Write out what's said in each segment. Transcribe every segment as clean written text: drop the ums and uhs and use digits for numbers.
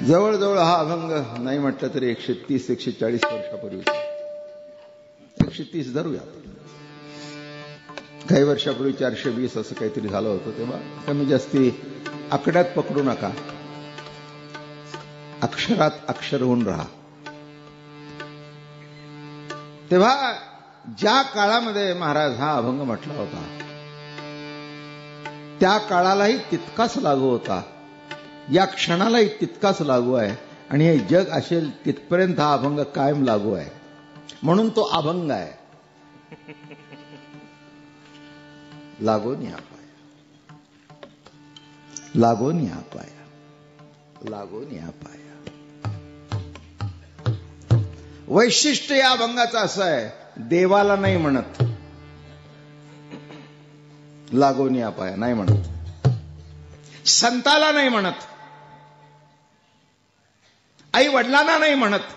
जवळजवळ हा अभंग नाही म्हटलं तरी 130-140 वर्षापूर्वीचा, 130 धरूया. काही वर्षापूर्वी 420 असं काहीतरी झालं होतं. तेव्हा कमी जास्ती आकड्यात पकडू नका, अक्षरात अक्षर होऊन राहा. तेव्हा ज्या काळामध्ये महाराज हा अभंग म्हटला होता त्या काळालाही तितकाच लागू होता, या क्षणालाही तितकाच लागू आहे, आणि हे जग असेल तिथपर्यंत हा अभंग कायम लागू आहे. म्हणून तो अभंग आहे. लागून या पाया, लागून या पाया, लागून या पाया. वैशिष्ट्य या अभंगाचं असं आहे, देवाला नाही म्हणत, लागून या पाया नाही म्हणत, संताला नाही म्हणत, आई वडिलांना नाही म्हणत,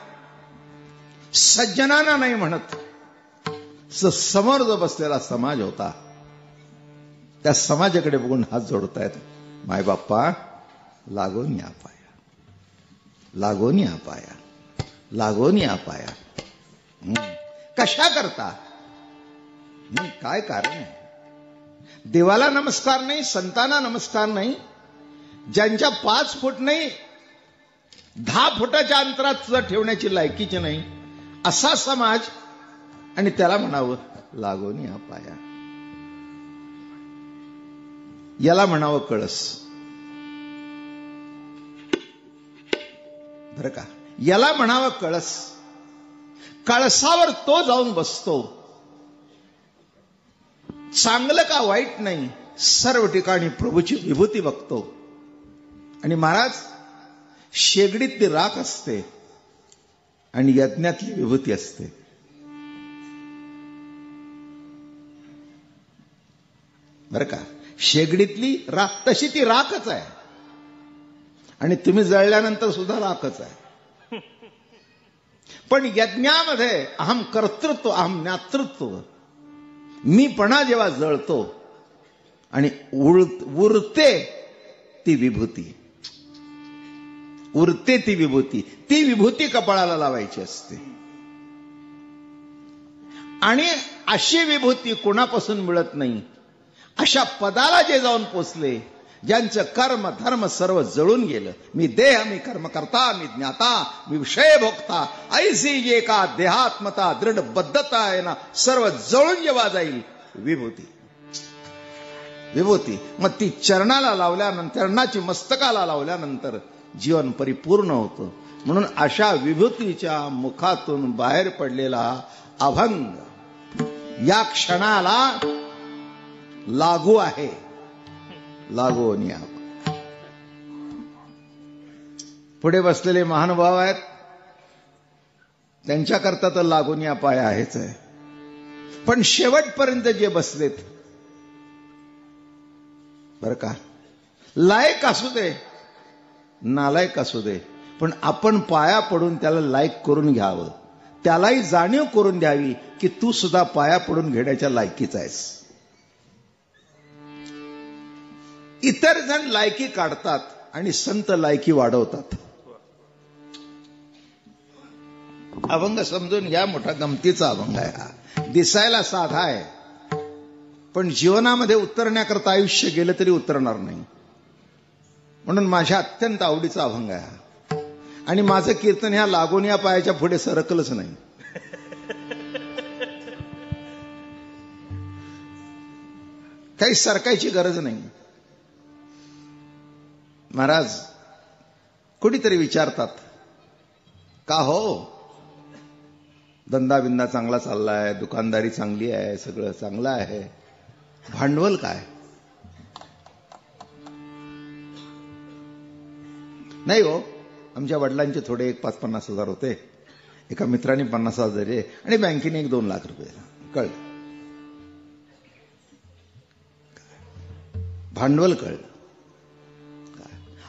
सज्जनांना नाही म्हणत. समोर जो बसलेला समाज होता त्या समाजाकडे बघून हात जोडतायत. माय बाप्पा लागून या पाया, लागून या पाया, लागून या पाया. कशा करता, काय कारण आहे? देवाला नमस्कार नाही, संतांना नमस्कार नाही, ज्यांच्या 5 फूट नाही 10 फुटाच्या अंतरात सुद्धा ठेवण्याची लायकीची नाही असा समाज, आणि त्याला म्हणावं लागून या पाया. याला म्हणावं कळस. बरं का, याला म्हणावं कळस. कळसावर तो जाऊन बसतो. चांगलं का वाईट नाही, सर्व ठिकाणी प्रभूची विभूती बघतो. आणि महाराज, शेगडीतली राख असते आणि यज्ञातली विभूती असते. बरं का, शेगडीतली राख तशी ती राखच आहे, आणि तुम्ही जळल्यानंतर सुद्धा राखच आहे. पण यज्ञामध्ये अहम कर्तृत्व, अहम ज्ञातृत्व, मीपणा जेव्हा जळतो आणि उरते ती विभूती, उरते ती विभूती, ती विभूती कपाळाला लावायची असते. आणि अशी विभूती कोणापासून मिळत नाही, अशा पदाला जे जाऊन पोचले, ज्यांचं कर्म धर्म सर्व जळून गेलं. मी देह, मी कर्म करता, मी ज्ञाता, मी विषय भोगता, ऐसी ये का देहात्मता दृढ बद्धता आहे ना, सर्व जळून जेव्हा जाईल विभूती, विभूती, मग ती चरणाला लावल्यानंतर, चरणाची मस्तकाला लावल्यानंतर जीवन परिपूर्ण होतं. म्हणून अशा विभूतीच्या मुखातून बाहेर पडलेला अभंग या क्षणाला लागू आहे. लागून या. पुढे बसलेले महानुभाव आहेत, त्यांच्याकरता तर लागून या पाया आहेच आहे. पण शेवटपर्यंत जे बसलेत, बर का, लायक असू दे नालायक असू दे, पण आपण पाया पडून त्याला लायक करून घ्यावं, त्यालाही जाणीव करून द्यावी की तू सुद्धा पाया पडून घेण्याच्या लायकीचा आहेस. इतर जण लायकी काढतात आणि संत लायकी वाढवतात. अभंग समजून घ्या, मोठा गमतीचा अभंग आहे हा. दिसायला साधा आहे, पण जीवनामध्ये उतरण्याकरता आयुष्य गेलं तरी उतरणार नाही. म्हणून माझ्या अत्यंत आवडीचा अभंग आहे हा. आणि माझं कीर्तन ह्या लागून या पायाच्या पुढे सरकलंच नाही. काही सरकायची गरज नाही. महाराज कुठीतरी विचारतात, का हो धंदा बिंदा चांगला चाललाय, दुकानदारी चांगली आहे, सगळं चांगलं आहे, भांडवल काय? नाही हो, आमच्या वडिलांचे थोडे 5-50 हजार होते, एका मित्राने 50 हजार दिले आणि बँकेने 1-2 लाख रुपये. कळलं, भांडवल कळलं.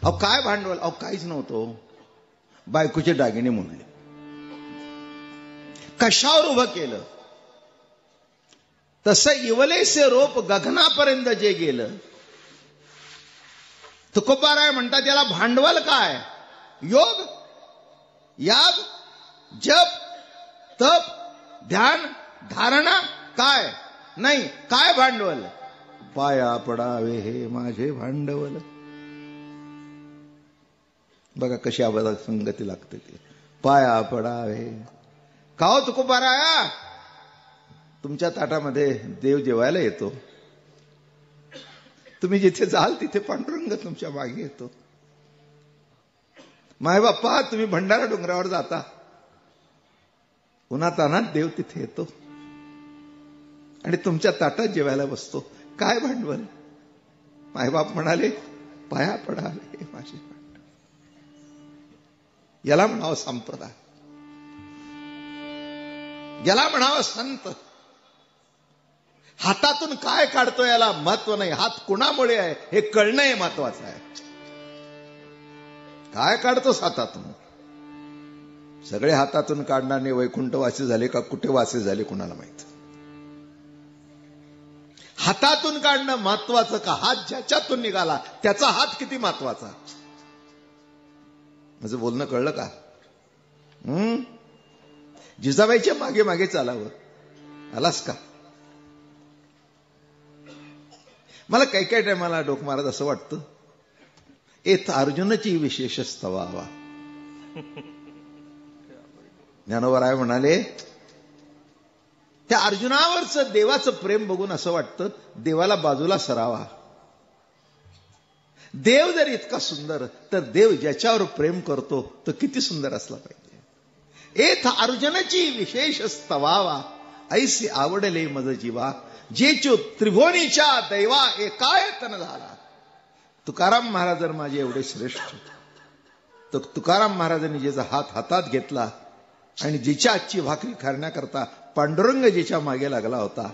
अहो काय भांडवल? अहो काहीच नव्हतं, बायकोचे दागिने मोडले. कशावर उभं केलं? तसं इवलेसे रोप गगनापर्यंत जे गेलं, तुकोबाराय म्हणतात याला भांडवल काय? योग, याग, जप, तप, ध्यान, धारणा काय नाही. काय भांडवल? पाया पडावे हे माझे भांडवल. बघा कशी आवाज संगती लागते ती. पाया पडावे. का हो तुकोबाराया, तुमच्या ताटामध्ये देव जेवायला येतो. तुम्ही जिथे जाल तिथे पांडुरंग तुमच्या मागे येतो. माय बाप्पा, तुम्ही भंडारा डोंगरावर जाता, उन्हातान्हात देव तिथे येतो आणि तुमच्या ताटात जेवायला बसतो. काय भांडवल? मायबाप म्हणाले पाया पडावे हे माझे भांडवल. याला म्हणावं संप्रदाय, याला म्हणावं संत. हातातून काय काढतो याला महत्व नाही, हात कुणामुळे आहे हे कळणं हे महत्वाचं आहे. काय काढतोस हातातून? सगळे हातातून काढणारे वैकुंठ वासी झाले का कुठे वासी झाले कुणाला माहित. हातातून काढणं महत्वाचं का हात ज्याच्यातून निघाला त्याचा हात किती महत्वाचा? माझं बोलणं कळलं का? जिजाबाईच्या मागे मागे चालावं. आलास का? मला काही काही टायमाला डोक मारत असं वाटतं, एथ अर्जुनाची विशेष स्तवावा. ज्ञानोबराय म्हणाले, त्या अर्जुनावरचं देवाचं प्रेम बघून असं वाटतं देवाला बाजूला सरावा. देव जर इतका सुंदर तर देव ज्याच्यावर प्रेम करतो तो किती सुंदर असला पाहिजे. एथ अर्जुनाची विशेष स्तवावा, ऐसे आवडले मज जीवा, जेचो त्रिभुवनीच्या दैवा एकायतन झाला. तुकाराम महाराज माझे एवढे श्रेष्ठ, तर तुकाराम महाराजांनी ज्याचा हात हातात घेतला आणि जिच्या आजची भाकरी करण्याकरता पांडुरंग जिच्या मागे लागला होता,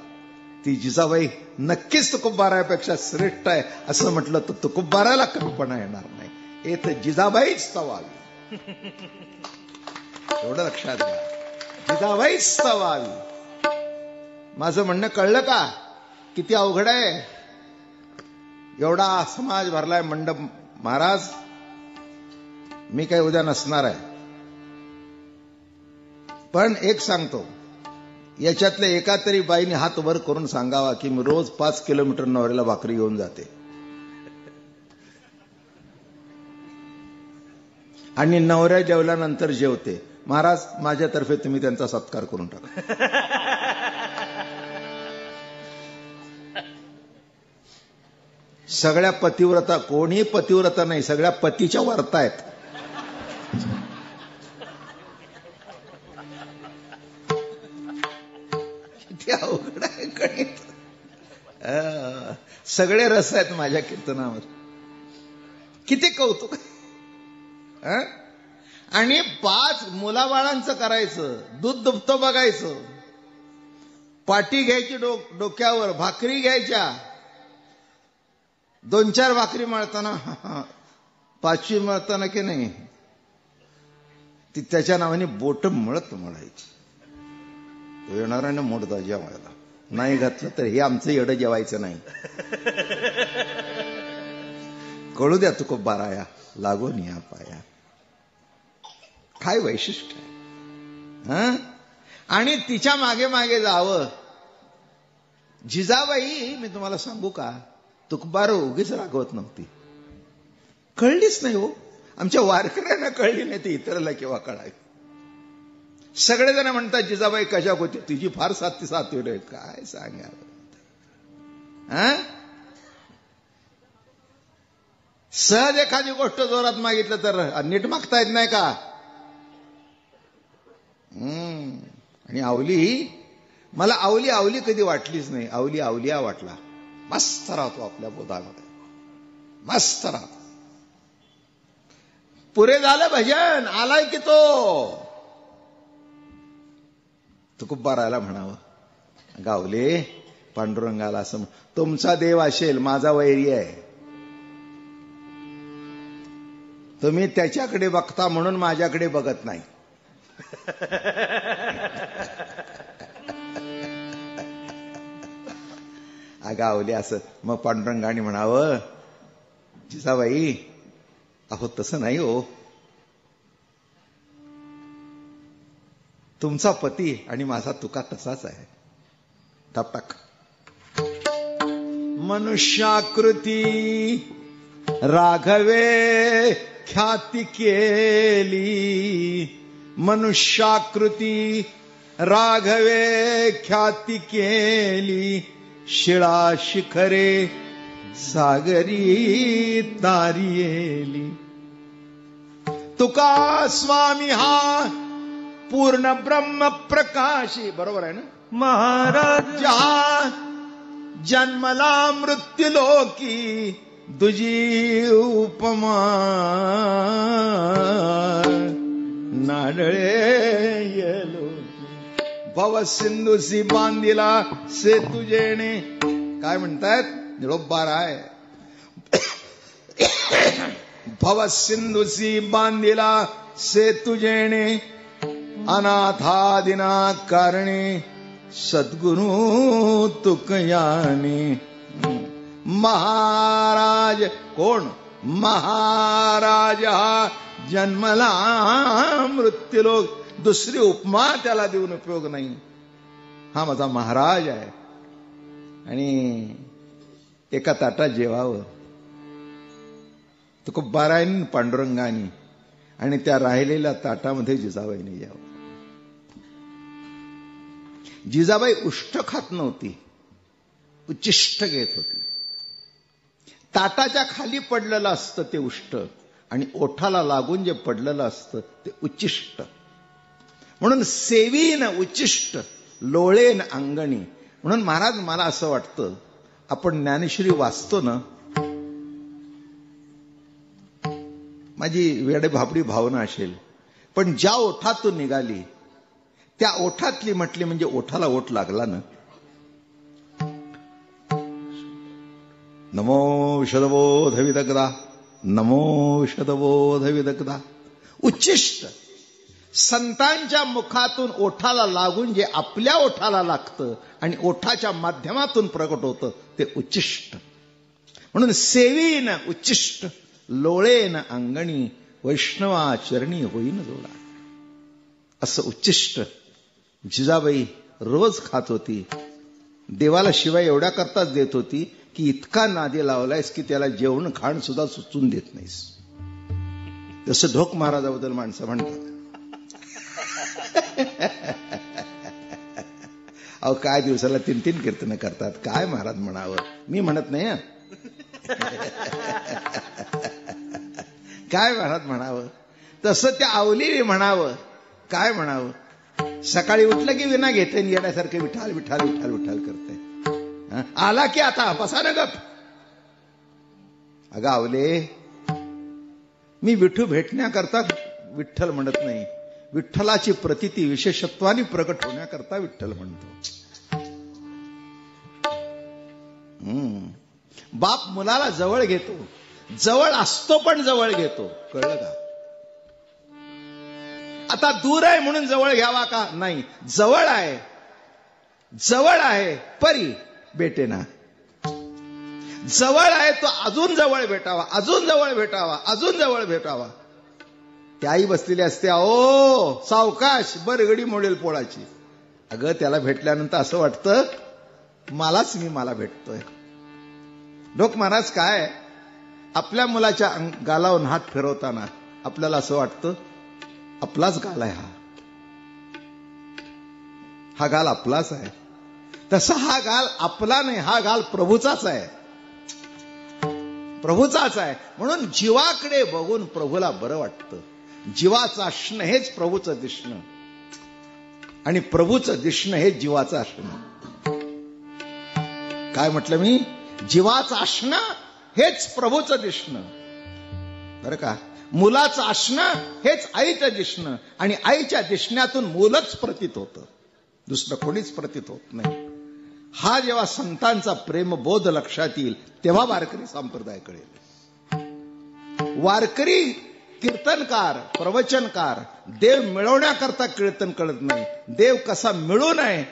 ती जिजाबाई नक्कीच तुकोबारायापेक्षा श्रेष्ठ आहे असं म्हटलं तर तुकोबारायाला कमीपणा येणार नाही. येथे जिजाबाईच स्तवावी. एवढं लक्षात घ्या, जिजाबाईच स्तवावी. माझं म्हणणं कळलं का? किती अवघड आहे. एवढा समाज भरलाय मंडप. महाराज, मी काही उद्या नसणार आहे, पण एक सांगतो, याच्यातल्या एका तरी बाईने हात वर करून सांगावा की मी रोज 5 किलोमीटर नवऱ्याला भाकरी घेऊन जाते आणि नवऱ्या जेवल्यानंतर जेवते. महाराज, माझ्यातर्फे तुम्ही त्यांचा सत्कार करून टाका. सगळ्या पतिव्रता, कोणी पतिव्रता नाही, सगळ्या पतीच्या व्रता आहेत. किती अवघड आहे गणित. सगळे रस आहेत माझ्या कीर्तनावर. किती कौतुक. आणि 5 मुलाबाळांचं करायचं, दूध दुभतं बघायचं, पाटी घ्यायची डोक्यावर, भाकरी घ्यायच्या, 2-4 भाकरी मळताना 5वी मळताना की नाही ती त्याच्या नावाने बोट मळायची. तो येणार आहे ना मोडदा जेवायला, नाही घातलं तर हे आमचं येडं जेवायचं नाही. कळू द्या तुकोबाराया, लागून या पाया. काय वैशिष्ट्य आहे. आणि तिच्या मागे मागे जावं. जिजाबाई, मी तुम्हाला सांगू का, तुकोबार उगीच रागवत नव्हती. कळलीच नाही हो. आमच्या वारकऱ्यांना कळली नाही, ती इतराला केव्हा कळावी. सगळेजण म्हणतात जिजाबाई कशा होती, तुझी फार सातवीर आहे. काय सांगा. सहज एखादी गोष्ट जोरात मागितलं तर नीट मागता येत नाही का? आणि आवली, मला आवली आवली कधी वाटलीच नाही. आवली आवलिया वाटला. मस्त राहतो आपल्या बोधामध्ये, मस्त राहतो. पुरे झालं भजन, आलाय की तो. तुकोबारायाला म्हणावं, गावले पांडुरंगाला असं, तुमचा देव असेल, माझा वैरी आहे. तुम्ही त्याच्याकडे बघता म्हणून माझ्याकडे बघत नाही. गावले असं. मग पांडुरंगाने म्हणावं, जिजाबाई, अहो तसं नाही हो, तुमचा पती आणि माझा तुका तसाच आहे. टाक. मनुष्याकृती राघवे ख्याती केली, मनुष्याकृती राघवे ख्याती केली, शिळा शिखरे सागरी तारियेली. तुका स्वामी हा पूर्ण ब्रह्म प्रकाशी, बरोबर आहे ना महाराज, जहा जन्मला मृत्यू लोकी दुजी उपमा, नाडळे येलो भव सिंधुसी बांधिला सेतू जेणे. काय म्हणतायत निरोबार आहे. भव सिंधुसी बांधिला सेतू जेणे, अनाथादिना कारणे सद्गुरु तुकयाने. महाराज कोण? महाराज हा जन्मला मृत्यूलोक. दुसरी उपमा त्याला देऊन उपयोग नाही. हा माझा महाराज आहे. आणि एका ताटात जेवावं तुकोबारायन पांडुरंगानी, आणि त्या राहिलेल्या ताटामध्ये जिजाबाईने यावं. जिजाबाई उष्ट खात नव्हती, उच्चिष्ट घेत होती. ताटाच्या खाली पडलेलं असतं ते उष्ट, आणि ओठाला लागून जे पडलेलं असतं ते उच्चिष्ट. म्हणून सेवीन उच्चिष्ट लोळेन अंगणी. म्हणून महाराज मला असं वाटतं, आपण ज्ञानेश्वरी वाचतो ना, माझी वेडे भाबडी भावना असेल, पण ज्या ओठातून निघाली त्या ओठातली म्हटली म्हणजे ओठाला ओठ लागला ना. नमो शतबोध विदग्धा, नमो शतबोध विदग्धा. उच्चिष्ट संतांच्या मुखातून ओठाला लागून जे आपल्या ओठाला लागतं आणि ओठाच्या माध्यमातून प्रकट होतं ते उच्चिष्ट. म्हणून सेवीन उच्चिष्ट लोळेन अंगणी, वैष्णवा चरणी होईन जोडा. असं उच्चिष्ट जिजाबाई रोज खात होती. देवाला शिवाय एवढ्या करताच देत होती की इतका नादी लावलायस की त्याला जेवण खाण सुद्धा सुचून देत नाहीस. जसं ढोक महाराजाबद्दल माणसं म्हणतात. अहो काय दिवसाला 3-3 कीर्तन करतात. काय महाराज म्हणावं, मी म्हणत नाही. काय महाराज म्हणावं, तसं त्या आवली म्हणावं. काय म्हणावं, सकाळी उठलं की विना घेते येण्यासारखे विठाल विठाल विठाल विठाल करते. आला की आता बसा ना गप. अगं आवले, मी विठू भेटण्याकरता विठ्ठल म्हणत नाही, विठ्ठलाची प्रतिती विशेषत्वाने प्रकट होण्याकरता विठ्ठल म्हणतो. बाप मुलाला जवळ घेतो, जवळ असतो पण जवळ घेतो. कळलं का? आता दूर आहे म्हणून जवळ घ्यावा का? नाही, जवळ आहे, जवळ आहे परी भेटेना. जवळ आहे तो अजून जवळ भेटावा, अजून जवळ भेटावा, अजून जवळ भेटावा. त्याही बसलेली असते, ओ सावकाश बरगडी मोडेल पोळाची. अगं त्याला भेटल्यानंतर असं वाटतं मलाच मला भेटतोय. लोक महाराज काय, आपल्या मुलाच्या गालावरून हात फिरवताना आपल्याला असं वाटतं आपलाच गाल आहे हा गाल आपलाच आहे. तसा हा गाल आपला नाही, हा गाल प्रभूचाच आहे, प्रभूचाच आहे. म्हणून जीवाकडे बघून प्रभूला बरं वाटतं. जीवाचं असणं हेच प्रभूचं दिसणं, आणि प्रभूचं दिसणं हे जीवाचं असणं. काय म्हटलं मी? जीवाचं असणं हेच प्रभूचं दिसणं, बरं का? मुलाचं असणं हेच आईचं दिसणं, आणि आईच्या दिसण्यातून मूलच प्रतीत होतं, दुसरं कोणीच प्रतीत होत नाही. हा जेव्हा संतांचा प्रेमबोध लक्षात येईल तेव्हा वारकरी संप्रदाय कळेल. वारकरी कीर्तनकार, प्रवचनकार देव मिळवण्याकरता कीर्तन करत नाही, देव कसा मिळू नये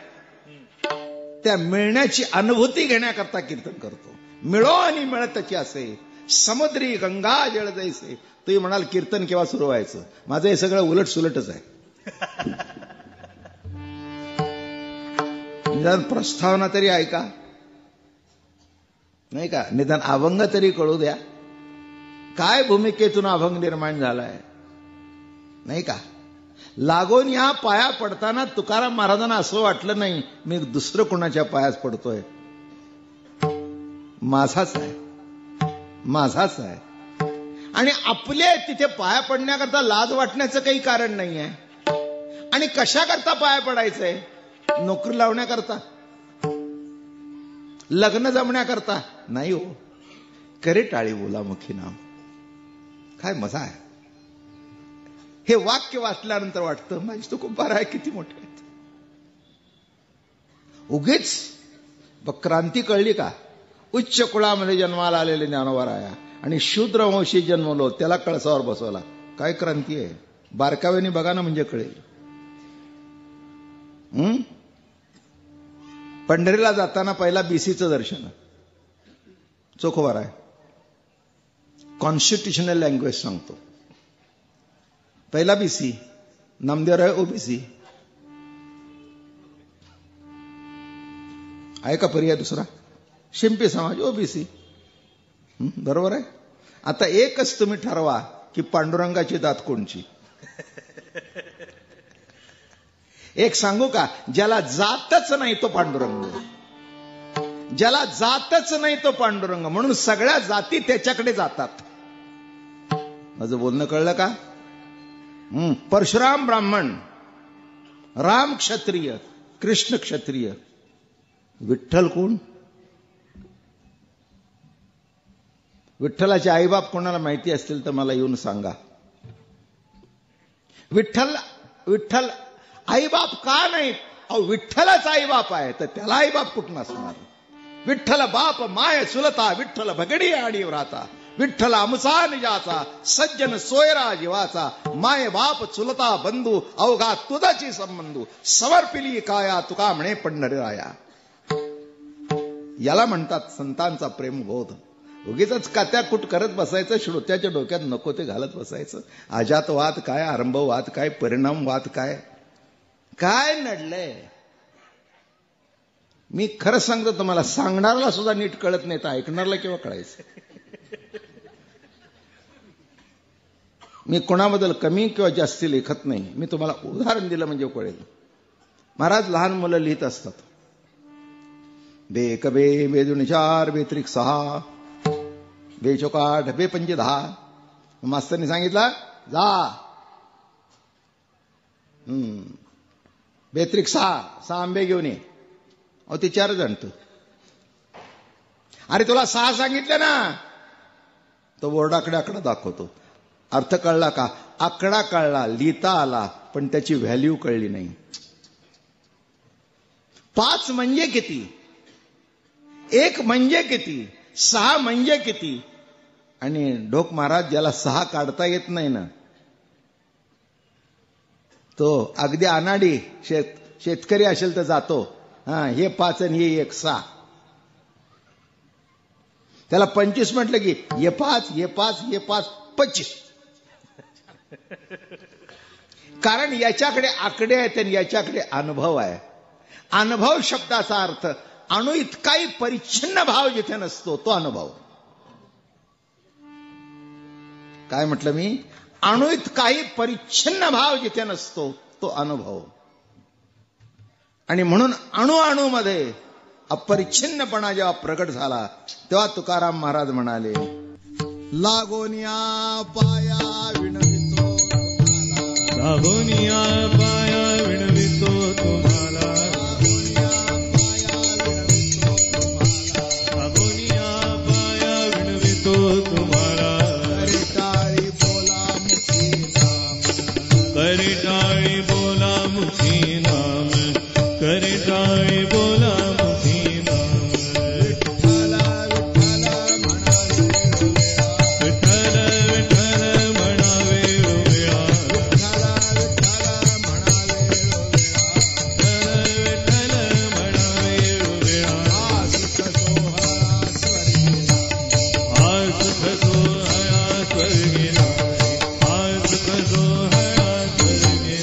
त्या मिळण्याची अनुभूती घेण्याकरता कीर्तन करतो. मिळो आणि मिळतची असे समुद्री गंगा जळ जैसे. तुम्ही म्हणाल कीर्तन केव्हा सुरू व्हायचं? माझं हे सगळं उलट सुलटच आहे. निदान प्रस्तावना तरी ऐका, नाही का? निदान अभंग तरी कळू द्या. काय भूमिकेतून अभंग निर्माण झालाय, नाही का? लागून या पाया पडताना तुकाराम महाराजांना असं वाटलं नाही मी दुसरं कोणाच्या पायात पडतोय, माझाच आहे, माझाच आहे. आणि आपले तिथे पाया पडण्याकरता लाज वाटण्याचं काही कारण नाही आहे. आणि कशा करता पाया पडायचंय? नोकरी लावण्याकरता, लग्न जमण्याकरता नाही हो. करे टाळी बोला मुखी नाम. काय मजा आहे. हे वाक्य वाचल्यानंतर वाटतं माझी तो खूप बारा आहे, किती मोठे आहेत. उगीच क्रांती कळली का? उच्च कुळामध्ये जन्माला आलेले ज्ञानोबाराया आणि शूद्र वंशी जन्मलो त्याला कळसावर बसवला. काय क्रांती आहे. बारकाव्याने बघा ना म्हणजे कळेल. पंढरीला जाताना पहिला बीसीचं दर्शन, चोखोबार आहे. कॉन्स्टिट्युशनल लँग्वेज सांगतो. पहिला बीसी, नामदेवराय ओबीसी आहे का? पर्याय दुसरा शिंपी समाज ओबीसी. बरोबर आहे. आता एकच तुम्ही ठरवा की पांडुरंगाची दात कोणची. एक सांगू का? ज्याला जातच नाही तो पांडुरंग, ज्याला जातच नाही तो पांडुरंग. म्हणून सगळ्या जाती त्याच्याकडे जातात. माझं बोलणं कळलं का? परशुराम ब्राह्मण, राम क्षत्रिय, कृष्ण क्षत्रिय, विठ्ठल कोण? विठ्ठलाचे आईबाप कोणाला माहिती असतील तर मला येऊन सांगा. विठ्ठल आईबाप का नाही? अहो विठ्ठलाचा आईबाप आहे तर त्याला आईबाप कुठून असणार? विठ्ठल बाप माय चुलता, विठ्ठल भगडी आणि व्राता, विठ्ठल अमुसा निजाचा, सज्जन सोयरा जीवाचा, माय बाप चुलता बंधू, अवघा तुझाची संबंधू, समर्पिली काया तुका म्हणे पंढरीराया. याला म्हणतात संतांचा प्रेमबोध. उगीच कात्याकुट करत बसायचं, श्रोत्याच्या डोक्यात नको ते घालत बसायचं. अजातवाद काय, आरंभवाद काय, परिणामवाद काय, काय नडलंय. मी खरं सांगतो तुम्हाला, सांगणाऱ्याला सुद्धा नीट कळत नाही तर ऐकणाऱ्याला केव्हा कळायचं. मी कोणाबद्दल कमी किंवा जास्ती लेखत नाही. मी तुम्हाला उदाहरण दिलं म्हणजे कळेल. महाराज लहान मुलं लिहित असतात. बेक बे, बेदुन 4, बेत्रिक 6, बेचोकाठ, बेपंचे 10. मास्तरनी सांगितलं जा. बेत्रिक 6 आंबे घेऊन ये. अहो ते 4 जणत. अरे तुला 6 सांगितलं ना. तो बोर्डाकडे आकडा दाखवतो. अर्थ कळला का? आकडा कळला, लिहिता आला, पण त्याची व्हॅल्यू कळली नाही. 5 म्हणजे किती, 1 म्हणजे किती, 6 म्हणजे किती. आणि ढोक महाराज ज्याला 6 काढता येत नाही ना, तो अगदी अनाडी शेतकरी असेल तर जातो, हे 5 आणि हे 1 6. त्याला 25 म्हटलं की हे 5 हे 5 हे 5 25. कारण याच्याकडे आकडे आहेत आणि याच्याकडे अनुभव आहे. अनुभव शब्दाचा अर्थ अणु इतकाही परिच्छिन्न भाव जिथे नसतो तो अनुभव. काय म्हटलं मी? अणु इतकाही परिच्छिन्न भाव जिथे नसतो तो अनुभव. आणि म्हणून अणु मध्ये अपरिच्छिन्नपणा जेव्हा प्रकट झाला तेव्हा तुकाराम महाराज म्हणाले, लागोनिया पाया विणवितो तुम्हाला, लागोनिया पाया विणवितो तुम्हाला, लागोनिया पाया विणवितो तुम्हाला. करिटाळी बोला मुखी नाम, करिटाळी बोला मुखी नाम, करिटाळी बोला मुखी नाम. विठ्ठल विठ्ठल म्हणावे रोवेळा, विठ्ठल म्हणावे रोवेळा, हा सुख सोहळा स्वर्गी नाही, हा सुख सोहळा स्वर्गी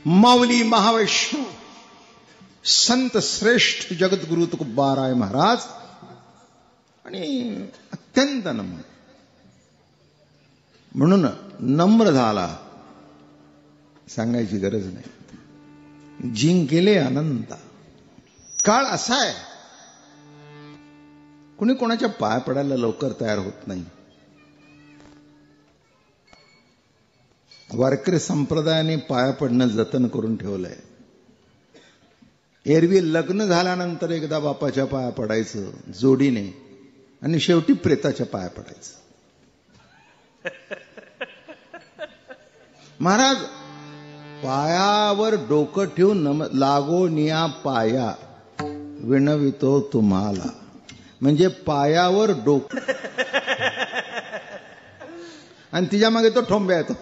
माऊली महावैष्णव संत श्रेष्ठ जगद्गुरु तुकोबाराय महाराज आणि अत्यंत नम्र, म्हणून नम्र झाला, सांगायची गरज नाही. जिंकेले अनंता. काळ असा आहे, कुणी कोणाच्या पाय पडायला लवकर तयार होत नाही. वारकरी संप्रदायाने पाया पडणं जतन करून ठेवलंय. एरवी लग्न झाल्यानंतर एकदा बापाच्या पाया पडायचं जोडीने, आणि शेवटी प्रेताच्या पाया पडायचं. महाराज पायावर डोकं ठेवून लागो निया पाया विणवितो तुम्हाला, म्हणजे पायावर डोकं आणि तिच्या मागे तो ठोंब्या येतो.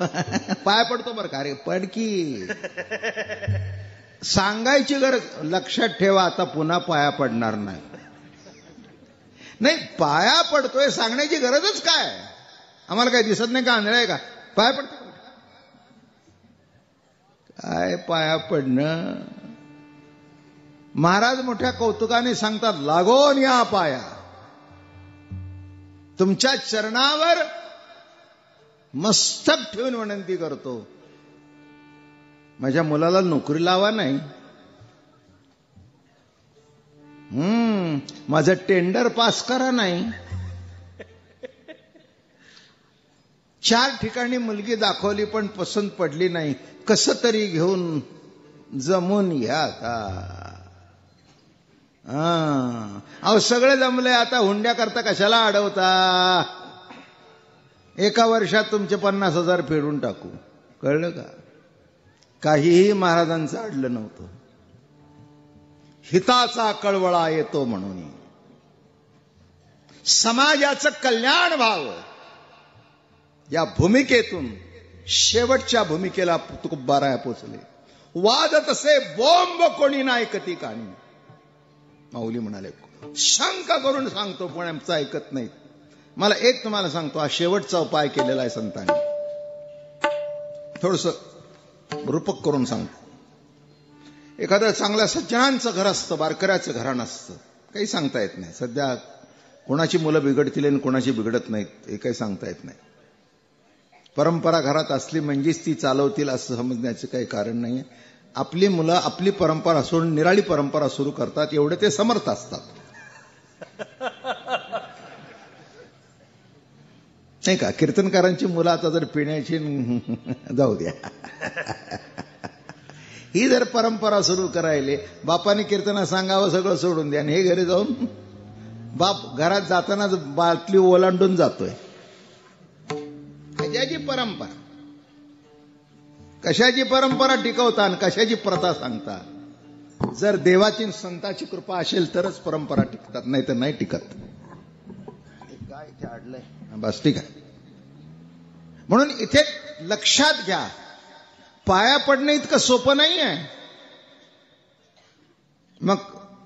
पाया पडतो बरं का, रे पडकी. सांगायची गरज, लक्षात ठेवा आता पुन्हा पाया पडणार नाही. नाही, पाया पडतोय सांगण्याची गरजच काय. आम्हाला काही दिसत नाही का, आंधळं आहे का? पाया पडतो काय, पाया पडणं. महाराज मोठ्या कौतुकाने सांगतात, लागोन या पाया, तुमच्या चरणावर मस्तक ठेवून विनंती करतो. माझ्या मुलाला नोकरी लावा नाही, माझं टेंडर पास करा नाही. 4 ठिकाणी मुलगी दाखवली पण पसंत पडली नाही, कसं तरी घेऊन जमून घ्या आता. अहो सगळे जमले, आता हुंड्या करता कशाला अडवता. एका वर्षात तुमचे 50,000 फेडून टाकू. कळलं का? काहीही महाराजांचं अडलं नव्हतं. हिताचा कळवळा येतो म्हणून, समाजाचं कल्याण व्हावं या भूमिकेतून शेवटच्या भूमिकेला तुकोबाराय पोचले. वाद तसे बोंब कोणी नाही कधी काणी. माऊली म्हणाले, शंका करून सांगतो पण आमचं ऐकत नाहीत. मला एक तुम्हाला सांगतो, हा शेवटचा उपाय केलेला आहे संतांनी. थोडस रूपक करून सांगतो. एखादं चांगल्या सज्जनांचं घर असतं, वारकऱ्याचं घराणं असतं, काही सांगता येत नाही. सध्या कोणाची मुलं बिघडतील आणि कोणाची बिघडत नाहीत हे काही सांगता येत नाही. परंपरा घरात असली म्हणजेच ती चालवतील असं समजण्याचं काही कारण नाही. आपली मुलं आपली परंपरा सोडून निराळी परंपरा सुरू करतात, एवढे ते समर्थ असतात. नाही का? कीर्तनकारांची मुलं आता जर पिण्याची जाऊ द्या, ही जर परंपरा सुरू करायले, बापाने कीर्तना सांगावं सगळं सोडून द्या, आणि हे घरी जाऊन बाप घरात जाताना बाटली ओलांडून जातोय. कशाची परंपरा, कशाची परंपरा टिकवता आणि कशाची प्रथा सांगता. जर देवाची संताची कृपा असेल तरच परंपरा टिकतात, नाही तर नाही टिकत. काय इथे अडलंय, बस ठीक आहे. म्हणून इथे लक्षात घ्या, पाया पडणं इतकं सोपं नाही आहे. मग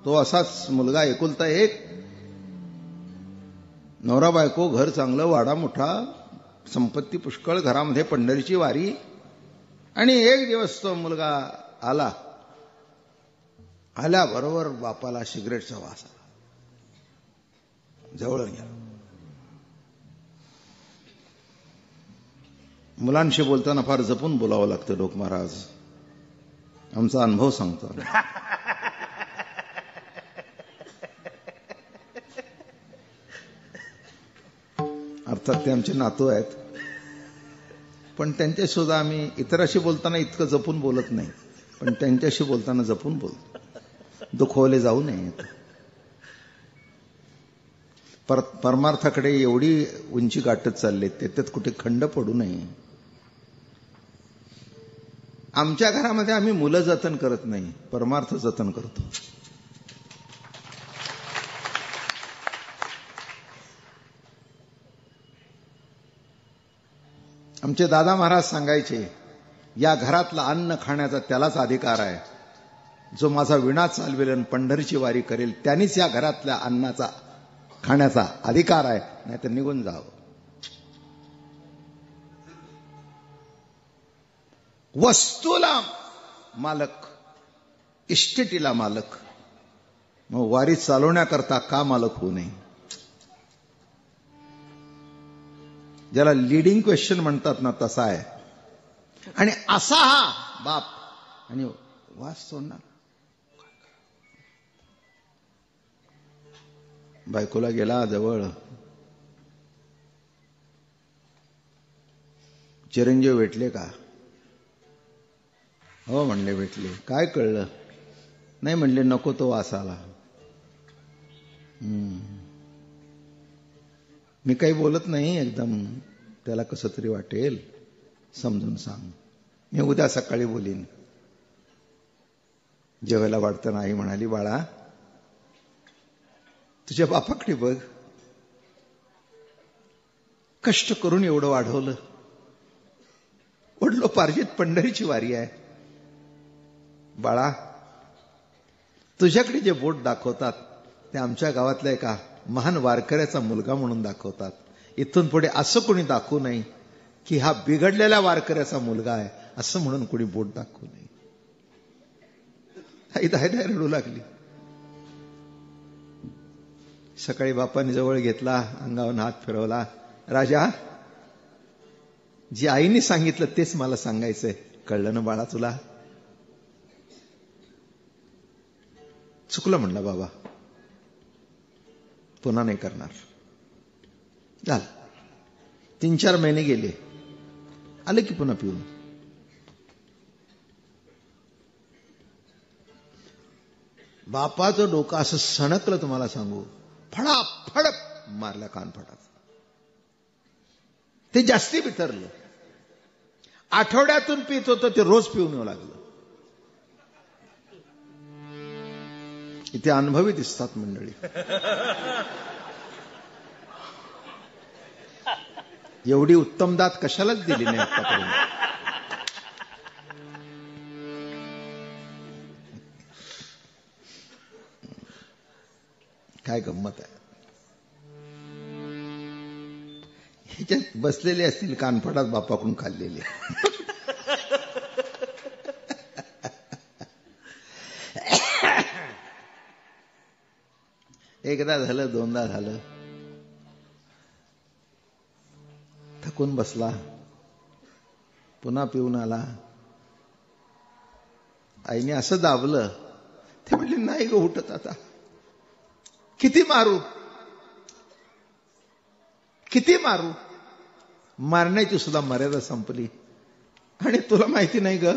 तो असाच मुलगा एकुलता एक, नवरा बायको, घर चांगलं, वाडा मोठा, संपत्ती पुष्कळ, घरामध्ये पंढरीची वारी. आणि एक दिवस तो मुलगा आला, आल्याबरोबर बापाला सिगरेटचा वास आला. जवळ गेला. मुलांशी बोलताना फार जपून बोलावं लागतं डोक महाराज, आमचा अनुभव सांगतो. अर्थात ते आमचे नातू आहेत, पण त्यांच्याशी सुद्धा आम्ही इतराशी बोलताना इतकं जपून बोलत नाही, पण त्यांच्याशी बोलताना जपून बोलतो, दुखवले जाऊ नये. परमार्थाकडे एवढी उंची गाठत चालले, त्याच्यात कुठे खंड पडू नये. आमच्या घरामध्ये आम्ही मुलं जतन करत नाही, परमार्थ जतन करतो. आमचे दादा महाराज सांगायचे, या घरातलं अन्न खाण्याचा त्यालाच अधिकार आहे जो माझा विणा चालवेल आणि पंढरीची वारी करेल, त्यांनीच या घरातल्या अन्नाचा खाण्याचा अधिकार आहे, नाही तर निघून जावं. वस्तूला मालक, इस्टेटीला मालक, मग वारी चालवण्याकरता का मालक होऊ नये? ज्याला लिडिंग क्वेश्चन म्हणतात ना तसा आहे. आणि असा हा बाप आणि वास सोडणार. बायकोला गेला जवळ, चिरंजीव भेटले का? हो म्हणले भेटले. काय कळलं? नाही म्हणले नको तो वास आला. मी काही बोलत नाही, एकदम त्याला कसं तरी वाटेल, समजून सांग. मी उद्या सकाळी बोलीन. जेवायला वाढताना आई म्हणाली, बाळा तुझ्या बापाकडे बघ, कष्ट करून एवढं वाढवलं. वडिलोपार्जित पंढरीची वारी आहे. बाळा तुझ्याकडे जे बोट दाखवतात ते आमच्या दाखवतातल्या एका महान वारकऱ्याचा मुलगा म्हणून दाखवतात. इथून पुढे असं कोणी दाखवू नये की हा बिघडलेल्या वारकऱ्याचा मुलगा आहे, असं म्हणून कोणी बोट दाखवू नये. आई दाय रडू लागली. सकाळी बापाने जवळ घेतला, अंगावर हात फिरवला. राजा, जे आईने सांगितलं तेच मला सांगायचंय, कळलं ना बाळा तुला? चुकलं म्हणला बाबा, पुन्हा नाही करणार. झालं. 3-4 महिने गेले, आले की पुन्हा पिऊन. बापाचं डोकं असं सणकलं तुम्हाला सांगू, फडाफड मारल्या कानफडात. ते जास्ती बिथरलं. आठवड्यातून पित होतं ते रोज पिऊन येऊ लागलं. इथे अनुभवी दिसतात मंडळी. एवढी उत्तम दात कशालाच दिली नाही आतापर्यंत. काय गंमत आहे. ह्याच्यात बसलेले असतील कानफडात बापाकडून खाल्लेले. एकदा झालं, 2दा झालं, थकून बसला, पुन्हा पिऊन आला. आईने असं दाबलं, ते म्हणले नाही ग उठत आता. किती मारू, किती मारू. मारण्याची सुद्धा मर्यादा संपली. आणि तुला माहिती नाही ग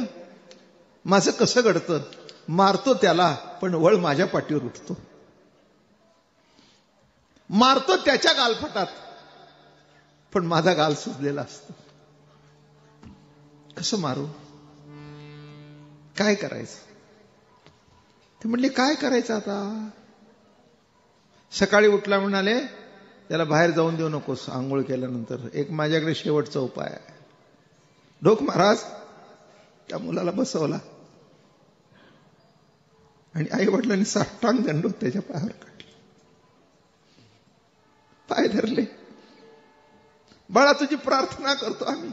माझं कसं घडतं. मारतो त्याला पण वळ माझ्या पाठीवर उठतो. मारतो त्याच्या गालफटात पण माझा गाल सुजलेला असतो. कसं मारू, काय करायचं? ते म्हणले काय करायचं आता? सकाळी उठला म्हणाले त्याला बाहेर जाऊन देऊ नकोस आंघोळ केल्यानंतर. एक माझ्याकडे शेवटचा उपाय आहे. ढोक महाराज त्या मुलाला बसवला आणि आई वडिलांनी साष्टांग दंडोत त्याच्या पायावर काढले, पाय धरले. बाळा तुझी प्रार्थना करतो आम्ही.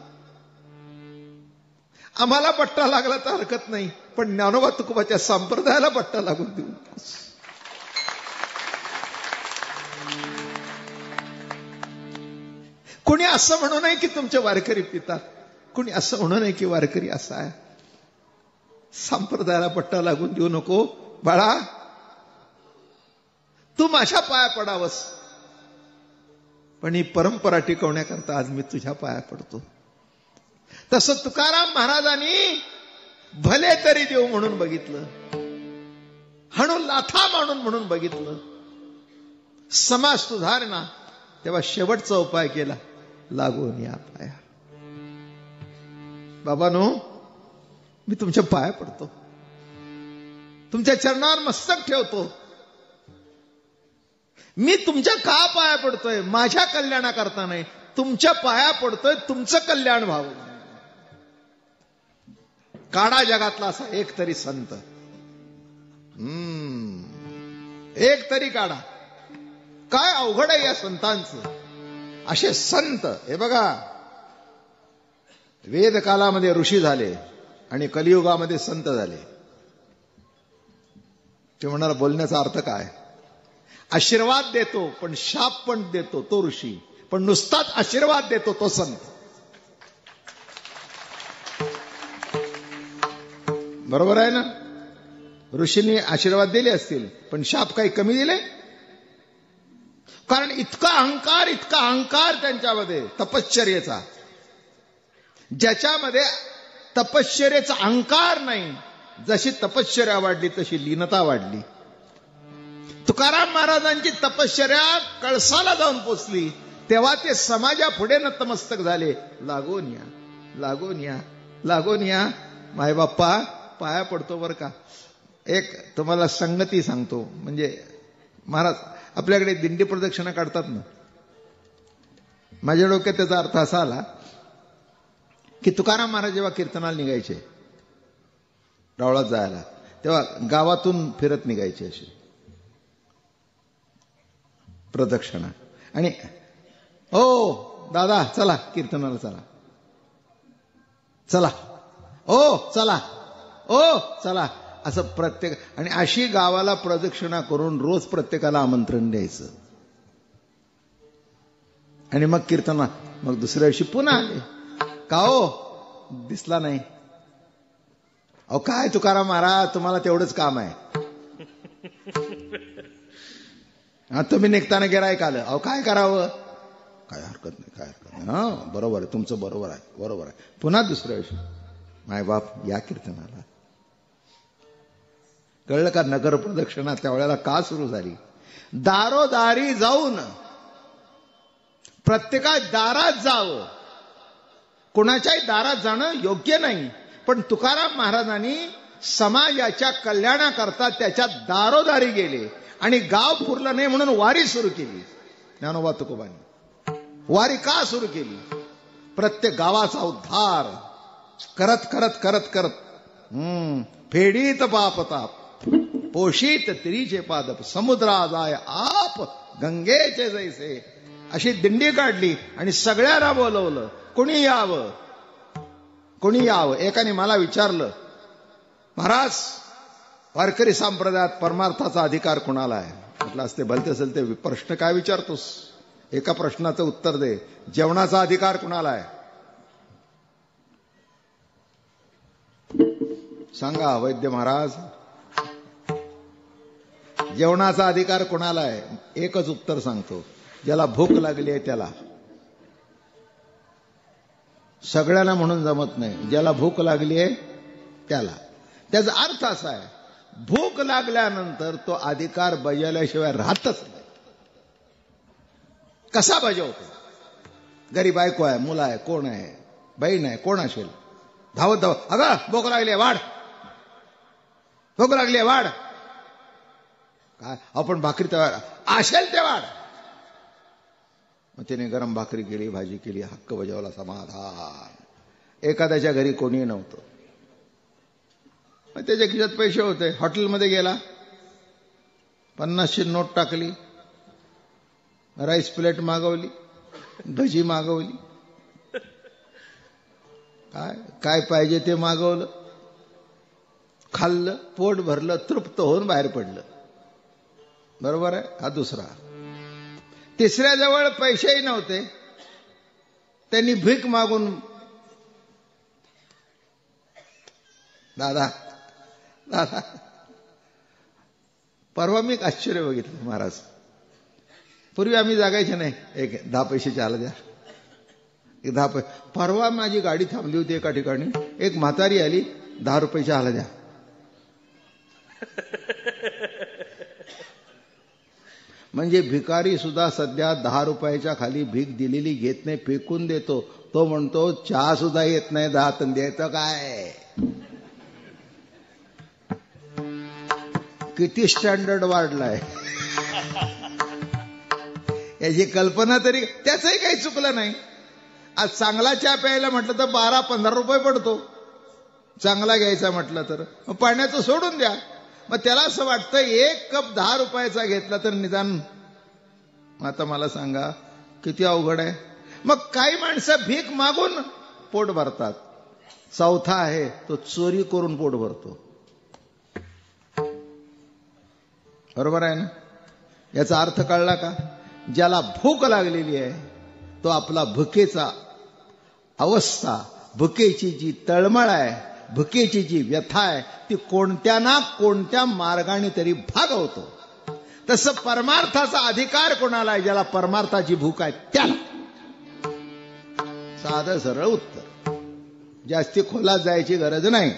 आम्हाला पट्टा लागला तर हरकत नाही, पण ज्ञानोबा तुकोबाच्या संप्रदायाला पट्टा लागून देऊ नकोस. कुणी असं म्हणू नये की तुमचे वारकरी पितात. कुणी असं म्हणू नये की वारकरी असा आहे. संप्रदायाला पट्टा लागून देऊ नको. बाळा तू माझ्या पाया पडावस, पण ही परंपरा टिकवण्याकरता आज मी तुझ्या पाया पडतो. तसं तुकाराम महाराजांनी भले तरी देव म्हणून बघितलं, हणू लाथा म्हणून बघितलं. समाज सुधारणा, तेव्हा शेवटचा उपाय केला, लागून या पाया. बाबांनो मी तुमच्या पाया पडतो, तुमच्या चरणावर मस्तक ठेवतो. मी तुमच्या का पाया पडतोय? माझ्या कल्याणाकरता नाही, तुमच्या पाया पडतोय तुमचं कल्याण व्हावं. काढा जगातला असा एक तरी संत, एक तरी काढा. काय अवघड आहे या संतांचं. असे संत हे बघा, वेद कालामध्ये ऋषी झाले, आणि कलियुगामध्ये संत झाले. ते म्हणाला बोलण्याचा अर्थ काय? आशीर्वाद देतो पण शाप पण देतो तो ऋषी, पण नुसताच आशीर्वाद देतो तो संत. बरोबर आहे ना? ऋषींनी आशीर्वाद दिले असतील पण शाप काही कमी दिले? कारण इतका अहंकार त्यांच्यामध्ये तपश्चर्येचा, ज्याच्यामध्ये तपश्चर्येचा अहंकार नाही. जशी तपश्चर्या वाढली तशी लीनता वाढली. तुकाराम महाराजांची तपश्चर्या कळसाला जाऊन पोचली तेव्हा ते समाजा पुढे नतमस्तक झाले. लागून या, लागून या, लागून या. मायबाप्पा पाया पडतो बर का. एक तुम्हाला संगती सांगतो. म्हणजे महाराज आपल्याकडे दिंडी प्रदक्षिणा काढतात ना, माझ्या डोक्यात त्याचा अर्थ असा आला की तुकाराम महाराज जेव्हा कीर्तनाला निघायचे रावळात जायला, तेव्हा गावातून फिरत निघायचे अशी प्रदक्षिणा. आणि ओ दादा चला कीर्तनाला चला, चला ओ चला, ओ चला, असं प्रत्येक. आणि अशी गावाला प्रदक्षिणा करून रोज प्रत्येकाला आमंत्रण द्यायचं. आणि मग कीर्तना, मग दुसऱ्या दिवशी पुन्हा आले का हो दिसला नाही. अहो काय तुकाराम महाराज तुम्हाला तेवढंच काम आहे. हा तुम्ही निघताना गिऱ्हाईक आलं, अहो काय करावं, काय हरकत नाही, काय हरकत नाही, हा बरोबर आहे तुमचं, बरोबर आहे, बरोबर आहे. पुन्हा दुसऱ्या दिवशी मायबाप या कीर्तनाला. कळलं का? नगर प्रदक्षिणा त्यावेळेला का सुरू झाली? दारोदारी जाऊन प्रत्येका दारात जावं. कोणाच्याही दारात जाणं योग्य नाही, पण तुकाराम महाराजांनी समाजाच्या कल्याणाकरता त्याच्या दारोदारी गेले आणि गाव पुरलं नाही म्हणून वारी सुरू केली. ज्ञानोबा तुकोबांनी वारी का सुरू केली? प्रत्येक गावाचा उद्धार करत करत करत करत फेडीत पापताप पोषित त्रिचे पादप समुद्रा जाय आप गंगेचे जैसे, अशी दिंडी काढली आणि सगळ्यांना बोलवलं. कोणी यावं, कोणी यावं. एकाने मला विचारलं, महाराज वारकरी संप्रदायात परमार्थाचा अधिकार कोणाला आहे? म्हटलं असते भलते असेल ते प्रश्न काय विचारतोस? एका प्रश्नाचं उत्तर दे. जेवणाचा अधिकार कोणाला आहे? सांगा वैद्य महाराज, जेवणाचा अधिकार कोणाला आहे? एकच उत्तर सांगतो, ज्याला भूक लागली आहे त्याला. सगळ्यांना म्हणून जमत नाही, ज्याला भूक लागली आहे त्याला. त्याचा अर्थ असा आहे, भूक लागल्यानंतर तो अधिकार बजावल्याशिवाय राहतच नाही. कसा बजावतो? घरी बायको आहे, मुलं आहे, कोण आहे, बहीण आहे, कोण असेल, धावत धावत, अगं भूक लागली वाढ, भूक लागली वाढ. काय आपण भाकरी तयार असेल ते वाढ. मग तिने गरम भाकरी केली, भाजी केली, हक्क बजावला, समाधान. एखाद्याच्या घरी कोणी नव्हतं, मग त्याच्या खिशात पैसे होते, हॉटेलमध्ये गेला, 50ची नोट टाकली, राईस प्लेट मागवली, भजी मागवली, काय काय पाहिजे ते मागवलं, खाल्लं, पोट भरलं, तृप्त होऊन बाहेर पडलं. बरोबर आहे? हा दुसरा. तिसऱ्या जवळ पैसेही नव्हते, त्यांनी भीक मागून, दादा दादा. परवा मी एक आश्चर्य बघितलं महाराज. पूर्वी आम्ही जागायचे नाही, एक 10 पैसे चहाला द्या, एक 10 पैसे. परवा माझी गाडी थांबली होती एका ठिकाणी, एक म्हातारी आली, 10 रुपये चहाला द्या. म्हणजे भिकारी सुद्धा सध्या 10 रुपयाच्या खाली भीक दिलेली घेत नाही, फेकून देतो. तो म्हणतो चहा सुद्धा येत नाही, 10 तन द्यायचं काय? किती स्टँडर्ड वाढलाय याची कल्पना तरी. त्याचंही काही चुकलं नाही. आज चांगला चहा प्यायला म्हटलं तर 12-15 रुपये पडतो, चांगला घ्यायचा म्हटलं तर. मग पाण्याचं सोडून द्या. मग त्याला असं वाटतं 1 कप 10 रुपयाचा घेतला तर निदान. आता मला सांगा किती अवघड आहे. मग काही माणसं भीक मागून पोट भरतात, चौथा आहे तो चोरी करून पोट भरतो. बरोबर आहे ना? याचा अर्थ कळला का? ज्याला भूक लागलेली आहे तो आपला भुकेचा अवस्था, भुकेची जी तळमळ आहे, भुकेची जी व्यथा आहे ती कोणत्या ना कोणत्या मार्गाने तरी भागवतो. तसं परमार्थाचा अधिकार कोणाला आहे? ज्याला परमार्थाची भूक आहे त्याला. साधं सरळ उत्तर, जास्ती खोलात जायची गरज नाही.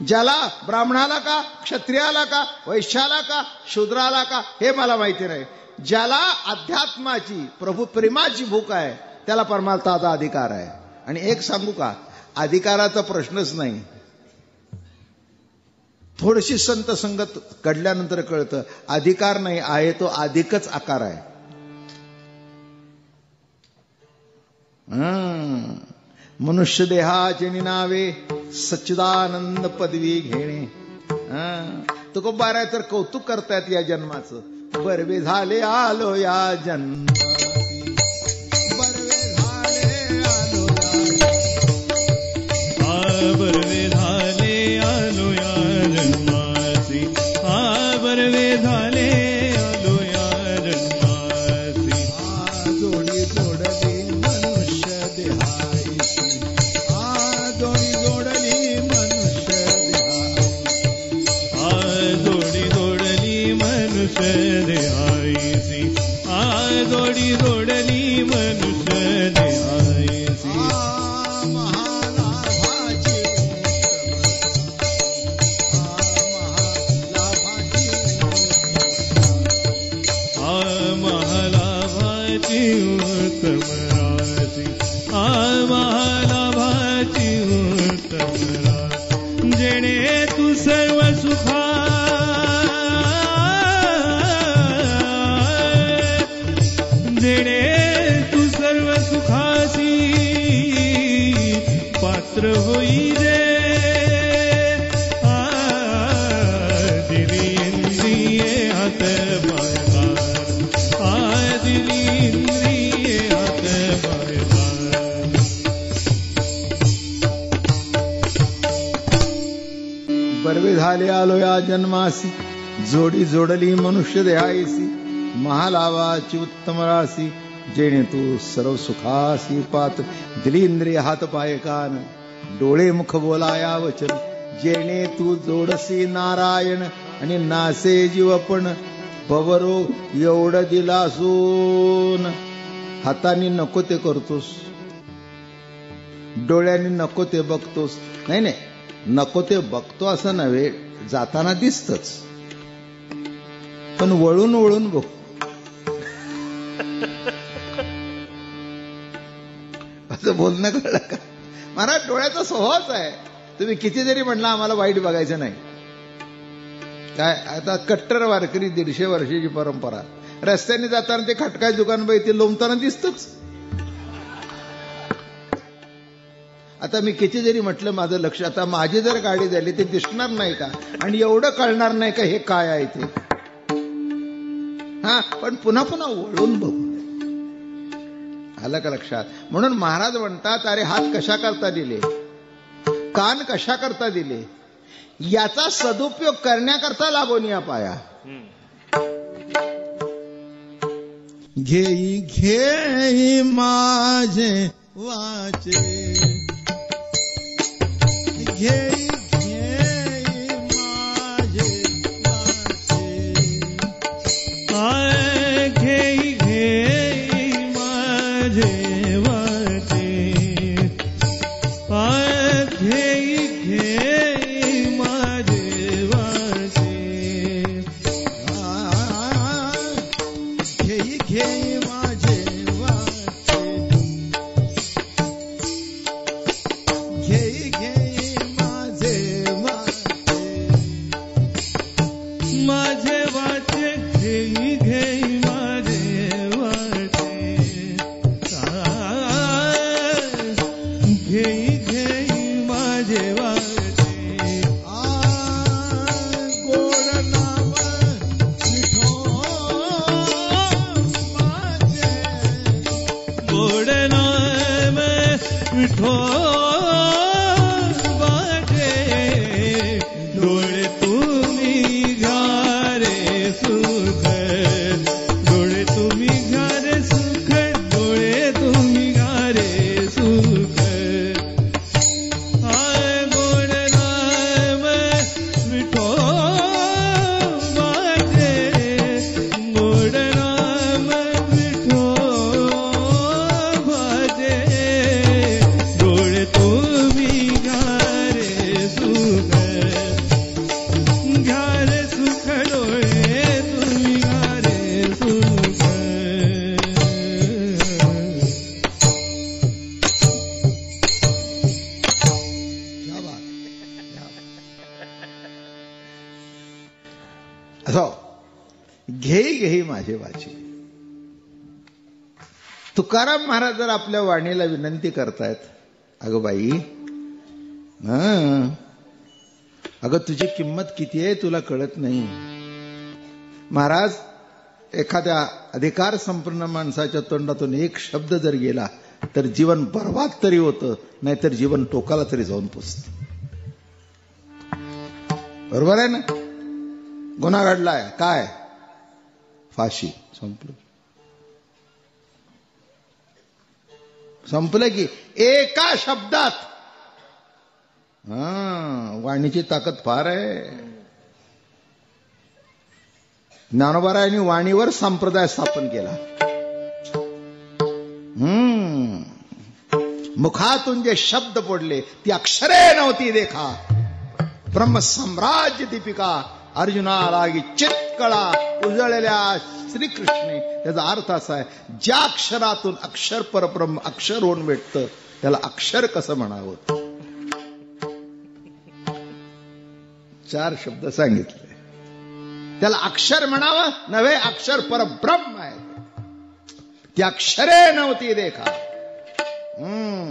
ज्याला ब्राह्मणाला का, क्षत्रियाला का, वैश्याला का, शूद्राला का हे मला माहिती नाही, ज्याला अध्यात्माची प्रभू प्रेमाची भूक आहे त्याला परमार्थाचा अधिकार आहे. आणि एक सांगू का, अधिकाराचा प्रश्नच नाही. थोडीशी संत संगत घडल्यानंतर कळतं अधिकार नाही आहे तो अधिकच आकार आहे. मनुष्य देहाचे निनावे सच्चिदानंद पदवी घेणे. तुकोबारा तर कौतुक करतायत या जन्माचं. बरवे झाले आलो या जन्मासी, बरवे झाले आलो बरवे झाले आलो या जन्मासी, बरवे झाले आलो या जन्मासी. जोडी जोडली मनुष्य देहाईसी, जोडी जोडली मनुष्य देहाईसी, जोडी जोडली मनुष्य देहाईसी, जोडी जोडली मनुष्य देहाईसी. महालाभाची उत्तम राशी, महालाभाची उत्तम राशी. जेणे तू सर्व सुखा, जेणे तू सर्व सुखासी पात्र होई जे. दिली इंद्रिये हात पाय, दिली इंद्रिये हात पाय. बरवे झाले आलो या जन्मासी, जोडी जोडली मनुष्य देहाईसी, महालावाची उत्तम राशी. जेणे तू सर्व सुखासी पात्र, दिली इंद्रिय हात पाय कान, डोळे मुख बोलाया वचन. जेणे तू जोडसी नारायण आणि नासे जीवपण. बवरो एवढं दिलासून, हाताने नको ते करतोस, डोळ्यांनी नको ते बघतोस. नाही नाही, नको ते बघतो असं नव्हे, जाताना दिसतच, पण वळून वळून बघ. असं बोलणं कळलं का? महाराज डोळ्याचा स्वभावच आहे. तुम्ही किती जरी म्हणला आम्हाला वाईट बघायचं नाही, काय आता कट्टर वारकरी 150 वर्षाची परंपरा. रस्त्याने जाताना ते खटकाय दुकान ते लोंबताना दिसतच. आता मी किती जरी म्हटलं माझं लक्ष, आता माझी जर गाडी झाली ते दिसणार नाही का? आणि एवढं कळणार नाही का हे काय आहे ते? पण पुन्हा पुन्हा वळून बघू. आलं का लक्षात? म्हणून महाराज म्हणतात, अरे हात कशा करता दिले, कान कशा करता दिले, याचा सदुपयोग करण्याकरता लागून या पाया. घेई घेई माझे वाचे, घेई घेई माझे वाचे, घेई घेई माझे वाचे, घेई घेई माझे वाचे, घेई घेई माझे वाचे, घेई घेई माझे वाचे, माझे वाचे, घेई घेई माझे वाचे, घेई घेई माझे असो घेई घेई माझे वाची. तुकाराम महाराज जर आपल्या वाणीला विनंती करतायत, अगं बाई, अगं तुझी किंमत किती आहे तुला कळत नाही. महाराज, एखाद्या अधिकार संपन्न माणसाच्या तोंडातून एक शब्द जर गेला तर जीवन बर्बाद तरी होतं, नाहीतर जीवन टोकाला तरी जाऊन पोचतं. बरोबर आहे ना? गुन्हा घडलाय, काय? फाशी. संपलं की एका शब्दात. वाणीची ताकद फार आहे. ज्ञानोबारायांनी वाणीवर संप्रदाय स्थापन केला. मुखातून जे शब्द पडले ती अक्षरे नव्हती देखा. ब्रह्म साम्राज्य दीपिका अर्जुना लागी चित्कळा उजळलेल्या श्रीकृष्णे. त्याचा अर्थ असा आहे, ज्या अक्षरातून अक्षर परब्रह्म अक्षर होऊन भेटतं त्याला अक्षर कसं म्हणावं. 4 शब्द सांगितले. त्याला अक्षर म्हणावं नव्हे, अक्षर परब्रह्म आहे. ती अक्षरे नव्हती देखा.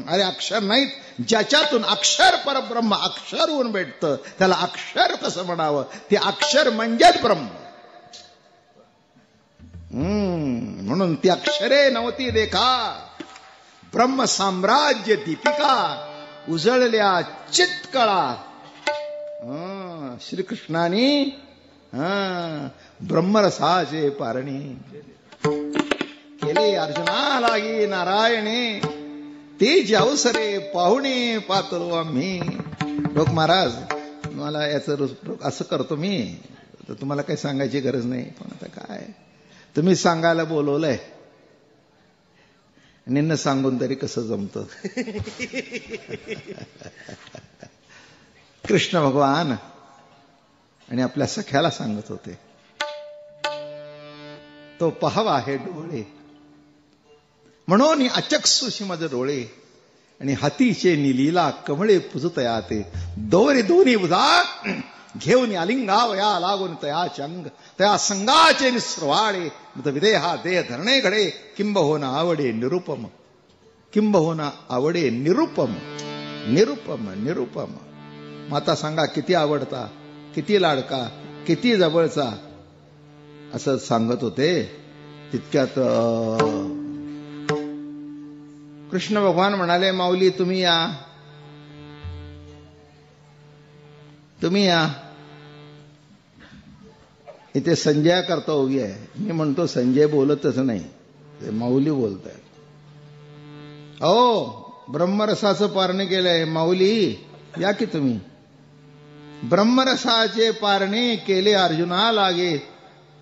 अरे अक्षर नाहीत, ज्याच्यातून अक्षर परब्रह्म अक्षर होऊन भेटतं त्याला अक्षर कसं म्हणावं. ते अक्षर म्हणजेच ब्रह्म. म्हणून ती अक्षरे नव्हती देखा. ब्रह्म साम्राज्य दीपिका उजळल्या चित्कळा. श्रीकृष्णाने ब्रह्मरसाचे पारणे केले अर्जुना लागी नारायणे. तेज अवसरे पाहुणे पातलो आम्ही. लोक महाराज, मला याचं असं करतो मी, तर तुम्हाला काही सांगायची गरज नाही. पण आता काय, तुम्ही सांगायला बोलवलंय, निन्न सांगून तरी कसं जमतं. कृष्ण भगवान आणि आपल्या सख्याला सांगत होते, तो पहावा हे डोळे म्हणून अचक्षुषी माझे डोळे, आणि हातीचे निलीला कमळे पुजतया ते. दोरे दोन्ही बुधा घेऊन आलिंगावया लागून तया चंग तया संगाचे निस्रवाळे. विदेहा देह धरणे घडे किंबहोना आवडे निरुपम. किंबहोना आवडे निरुपम. निरुपम निरुपम. माता सांगा, किती आवडता, किती लाडका, किती जवळचा, असं सांगत होते. तितक्यात कृष्ण भगवान म्हणाले, माऊली तुम्ही या, तुम्ही या. इथे संजय करता उभी आहे. मी म्हणतो संजय बोलतच नाही, ते माऊली बोलत आहेत. अहो ब्रह्मरसाचं पारणे केलंय, माऊली या की तुम्ही. ब्रह्मरसाचे पारणे केले अर्जुना लागे.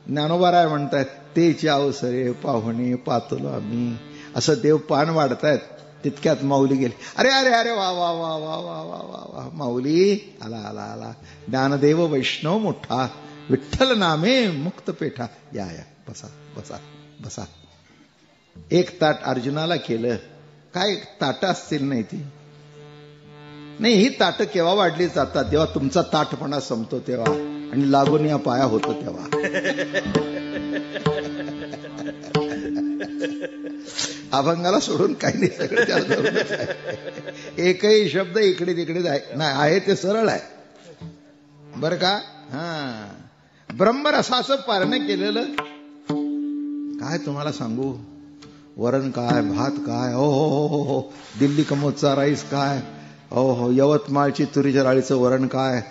ज्ञानोबाराय म्हणतायत, तेचे अवसरे पाहुणे पातलो आम्ही. असं देव पान वाढतायत. तितक्यात माऊली गेली. अरे अरे अरे वा वा वा वा वा वा वा वा. माऊली आला आला आला. ज्ञानदेव वैष्णव मोठा, विठ्ठल नामे मुक्त पेठा. या या, बसा बसा बसा. एक ताट अर्जुनाला केलं. काय ताटं असतील नाही ती. नाही, ही ताटं केव्हा वाढली जातात, जेव्हा तुमचा ताटपणा संपतो तेव्हा, आणि लागून या पाया होतो तेव्हा. अभंगाला सोडून काही नाही, सगळं त्याला. एकही शब्द इकडे तिकडे नाही आहे, ते सरळ आहे बरं का. ब्रह्मरसाचं पारणं केलेलं. काय तुम्हाला सांगू, वरण काय, भात काय, हो हो हो हो, दिल्ली कमोदचा राईस काय, हो हो, यवतमाळची तुरीच्या डाळीचं वरण काय,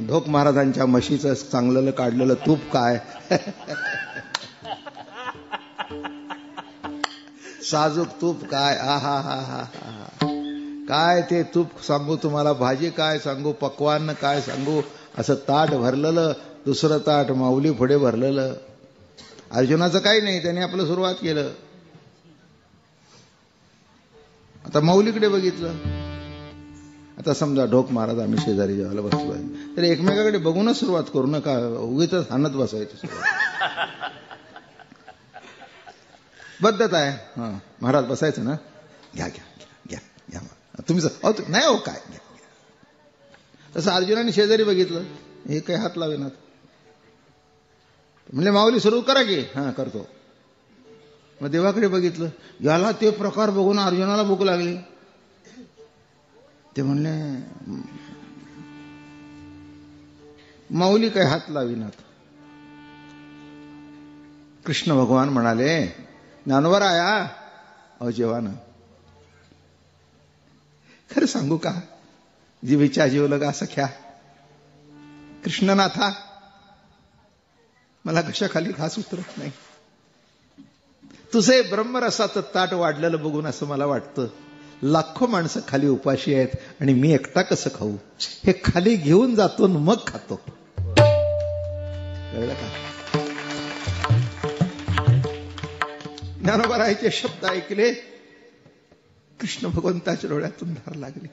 ढोक महाराजांच्या म्हशीचं चांगलेलं काढलेलं तूप काय, साजूक तूप काय, आहा हा हा हा. काय ते तूप सांगू तुम्हाला, भाजी काय सांगू, पक्वान्न काय सांगू. असं ताट भरलेलं, दुसरं ताट माऊली पुढे भरलेलं. अर्जुनाचं काही नाही, त्याने आपलं सुरुवात केलं. आता माऊलीकडे बघितलं. आता समजा ढोक महाराज आम्ही शेजारी जेवायला बसलोय, तर एकमेकाकडे बघूनच सुरुवात करू नका, उगीच हाणत बसायचं. पद्धत आहे. महाराज बसायचं ना, घ्या घ्या घ्या घ्या, तुम्ही नाही हो काय घ्या. तसं अर्जुनाने शेजारी बघितलं, हे काही हात लावेनात. म्हणले माऊली सुरू करा की. हा करतो. मग देवाकडे बघितलं. याला ते प्रकार बघून अर्जुनाला भूक लागली. ते म्हणले माऊली काय हात लावीनात. कृष्ण भगवान म्हणाले ज्ञानोबराया अहो जेवाना. खरं सांगू का जीवेच्या जीवलं का सख्या कृष्णनाथा मला कशाखाली घास उतरत नाही. तुझे ब्रह्मरसाचं ताट वाढलेलं बघून असं मला वाटतं लाखो माणसं खाली उपाशी आहेत आणि मी एकटा कसं खाऊ. हे खाली घेऊन जातो आणि मग खातो. कळलं का. ज्ञानोबरायाचे शब्द ऐकले. कृष्ण भगवंताच्या डोळ्यातून धार लागली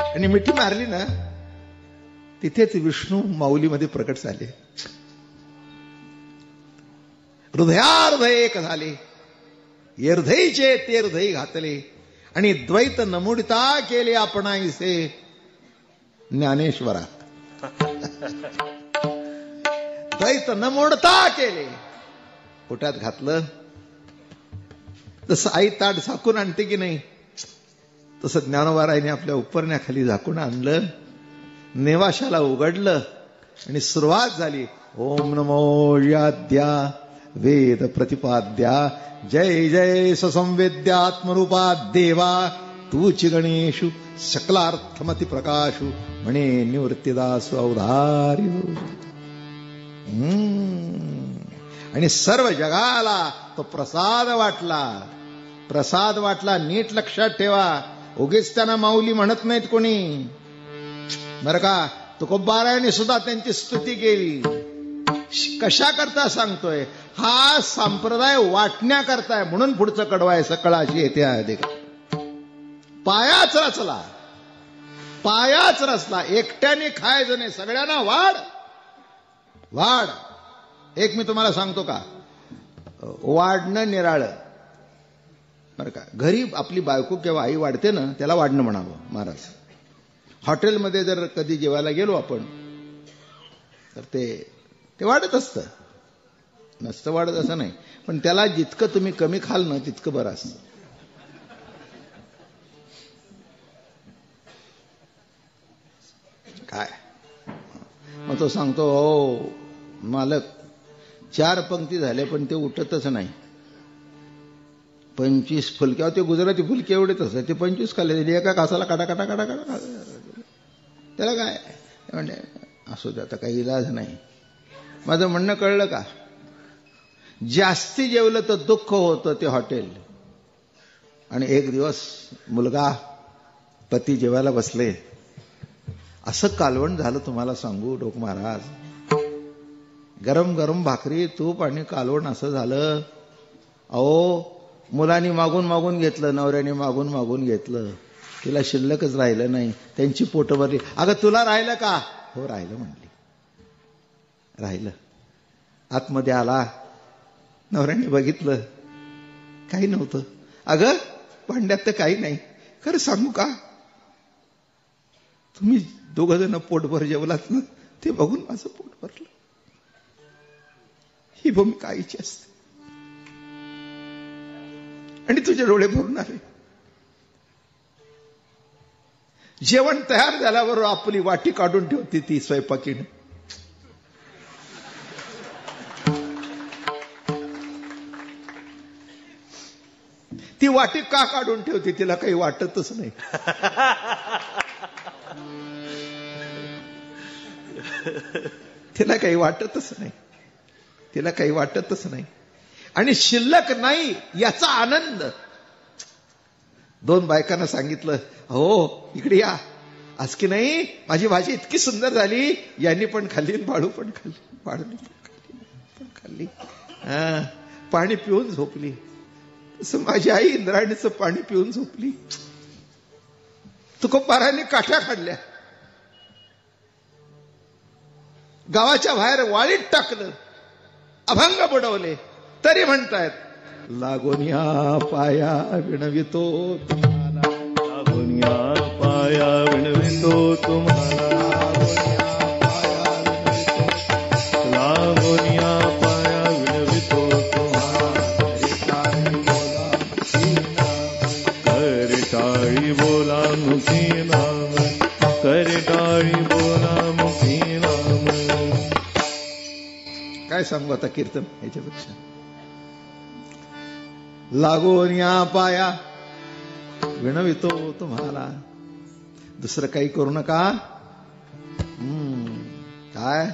आणि मिठी मारली ना तिथेच विष्णू माऊलीमध्ये प्रकट झाले. हृदयार्ध एक झाले. हृदयीचे ते हृदय घातले आणि द्वैत नमुडिता केले आपणाईसे ज्ञानेश्वरा. द्वैत नमुडता केले पोटात घातलं. तसं आई ताट झाकून आणते की नाही तसं ज्ञानोबारायने आपल्या उपरण्याखाली झाकून आणलं. नेवाशाला उघडलं आणि सुरुवात झाली. ओम नमो याद्या वेद प्रतिपाद्या जय जय ससंवेद्यात्मरूपा देवा तूच गणेशु सकलार्थमती प्रकाशु म्हणे निवृत्तीदास अवधारी. आणि सर्व जगाला तो प्रसाद वाटला. प्रसाद वाटला. नीट लक्षात ठेवा. उगीच त्यांना माऊली म्हणत नाहीत कोणी बरं का. तुकोबारायाने सुद्धा त्यांची स्तुती केली. कशा करता सांगतोय. हा संप्रदाय वाटण्याकरताय म्हणून पुढचं कडवाय सकळाशी येते आहे. पायाच रचला. पायाच रचला. एकट्याने खायचं नाही. सगळ्यांना वाढ वाढ. एक मी तुम्हाला सांगतो का वाढणं निराळं बरं का. घरी आपली बायको किंवा आई वाढते ना त्याला वाढणं म्हणावं महाराज. हॉटेलमध्ये जर कधी जेवायला गेलो आपण तर ते वाढत असतं. नसतं वाढत असं नाही. पण त्याला जितकं तुम्ही कमी खाल ना तितकं बरं असतं. काय मग तो सांगतो हो मालक 4 पंक्ती झाले पण ते उठतच नाही. 25 फुलक्या. ते गुजराती फुलके एवढेच असतात. ते 25 खाल्ले. एका कासाला काटा काटा काटा काटा. त्याला काय म्हणजे असू दे आता काही इलाज नाही. माझं म्हणणं कळलं का. जास्ती जेवलं तर दुःख होतं ते हॉटेल. आणि एक दिवस मुलगा पती जेवायला बसले. असं कालवण झालं तुम्हाला सांगू डोक महाराज. गरम गरम भाकरी तूप आणि कालवण असं झालं. अहो मुलांनी मागून मागून घेतलं. नवऱ्याने मागून मागून घेतलं. तिला शिल्लकच राहिलं नाही. त्यांची पोटं भरली. अगं तुला राहिलं का. हो राहिलं म्हणली. राहिलं. आतमध्ये आला. नवऱ्याने बघितलं काही नव्हतं. अगं भांड्यात तर काही नाही. खरं सांगू का तुम्ही दोघं जण पोटभर जेवलात ना ते बघून माझं पोट भरलं. ही भूमिका आईची असते. आणि तुझे डोळे भरून आले. जेवण तयार झाल्यावर आपली वाटी काढून ठेवते ती स्वयंपाकीने. ती वाटी का काढून ठेवते तिला काही वाटतच नाही. तिला काही वाटतच नाही. तिला काही वाटतच नाही. आणि शिल्लक नाही याचा आनंद. 2 बायकांना सांगितलं हो इकडे या. आज की नाही माझी भाजी इतकी सुंदर झाली. यांनी पण खाल्ली बाळू पण खाल्ली. बाळूनी पण खाल्ली. पाणी पिऊन झोपली. तसं माझी आई इंद्रायणीचं पाणी पिऊन झोपली. तुकोबारायांनी काठ्या काढल्या. गावाच्या बाहेर वाळीत टाकलं. अभंग बुडवले. तरी म्हणतायत लागून या पाया विणवितो तुम्हाला. लागून या पाया विणवितो तुम्हाला. बोला मुखी नाम, करे टाळी बोला मुखी नाम. काय सांगू आता कीर्तन याच्यापेक्षा. लागून या पाया विणवितो तुम्हाला, दुसरं काही करू नका. काय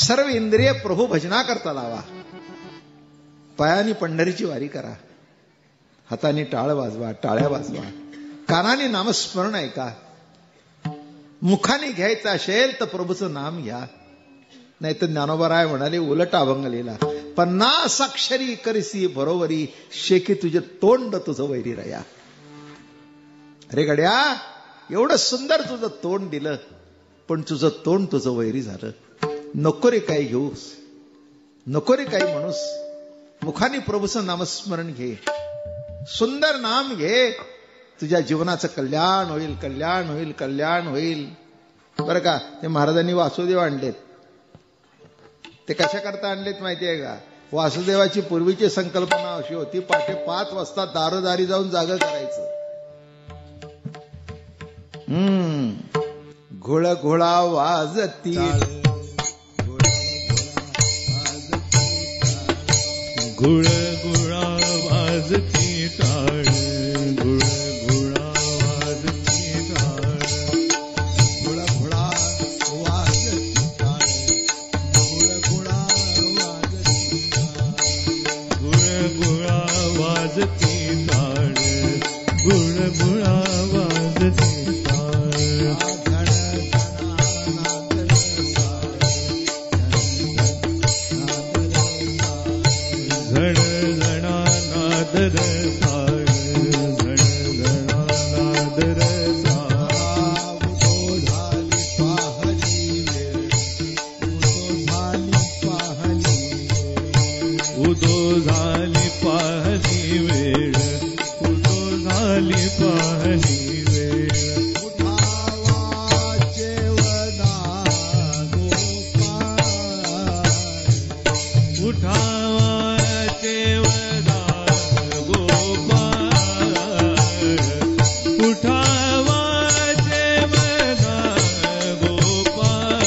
सर्व इंद्रिय प्रभू भजना करता लावा. पायानी पंढरीची वारी करा, हाताने टाळ वाजवा, टाळ्या वाजवा, कानाने नामस्मरण ऐका. मुखाने घ्यायचं असेल तर प्रभूचं नाम घ्या, नाही तर ज्ञानोबराय म्हणाले उलट अभंग लिहिला, 50 अक्षरी करसी बरोबरी, शेकी तुझे तोंड तुझं वैरी रया. अरे गड्या, एवढं सुंदर तुझं तोंड दिलं, पण तुझं तोंड तुझं वैरी झालं. नको रे काही घेऊस, नको रे काही म्हणूस. मुखाने प्रभूचं नामस्मरण घे, सुंदर नाम घे, तुझ्या जीवनाचं कल्याण होईल, कल्याण होईल, कल्याण होईल. बरं का, ते महाराजांनी वासुदेव आणलेत. ते कशा करता आणलेत माहितीये का? वासुदेवाची पूर्वीची संकल्पना अशी होती, पहाटे 5 वाजता दारोदारी जाऊन जागं करायचं. घोळ घोळा वाजती, घुळ घुळा वाजती टाळ, घुळ घुळा वाजती टाळ, घोळ घोळा वाजती टाळ, घोळ घोळा वाजती टाळ, घुळ घुळा वाजती टाळ, घुळ घुळा वाजती टाळ. झण झणा नादर साळ, झण झणा नादर साळ. उदो झाली पाहली वेळ, उदो झाली पाहली वेळ. उठावा चेवदा गोपाळ, उठावा चेवदा गोपाळ.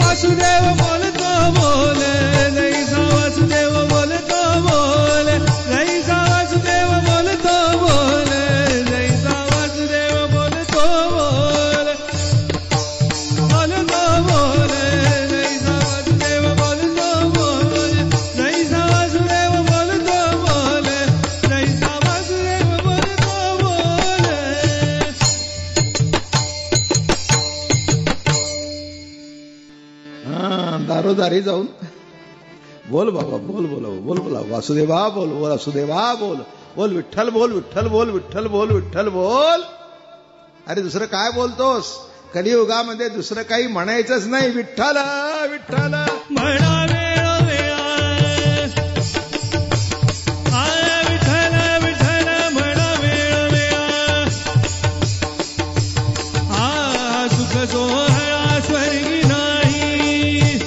वासुदेव बोलतो बोले, जैसा वासुदेव बोलतो बोले, जैसा वासुदेव बोलतो बोले, जैसा वासुदेव बोलतो बोले, बोलतो बोले, जैसा वासुदेव बोलतो बोले, जैसा वासुदेव बोलतो बोले, जैसा वासुदेव बोलतो बोले. दारोदारी जाऊन बोल बाबा, बोल बोला, बोल बोला, वासुदेवा बोल, वासुदेवा बोल, बोल विठ्ठल बोल, विठ्ठल बोल, विठ्ठल बोल, विठ्ठल बोल. अरे दुसरं काय बोलतोस? कलियुगामध्ये दुसरं काही म्हणायचंच नाही. विठ्ठल विठ्ठल म्हणा वेळो वेळा, विठ्ठल विठ्ठल म्हणा वेळो वेळा. सुख सोहळा स्वर्गी नाही,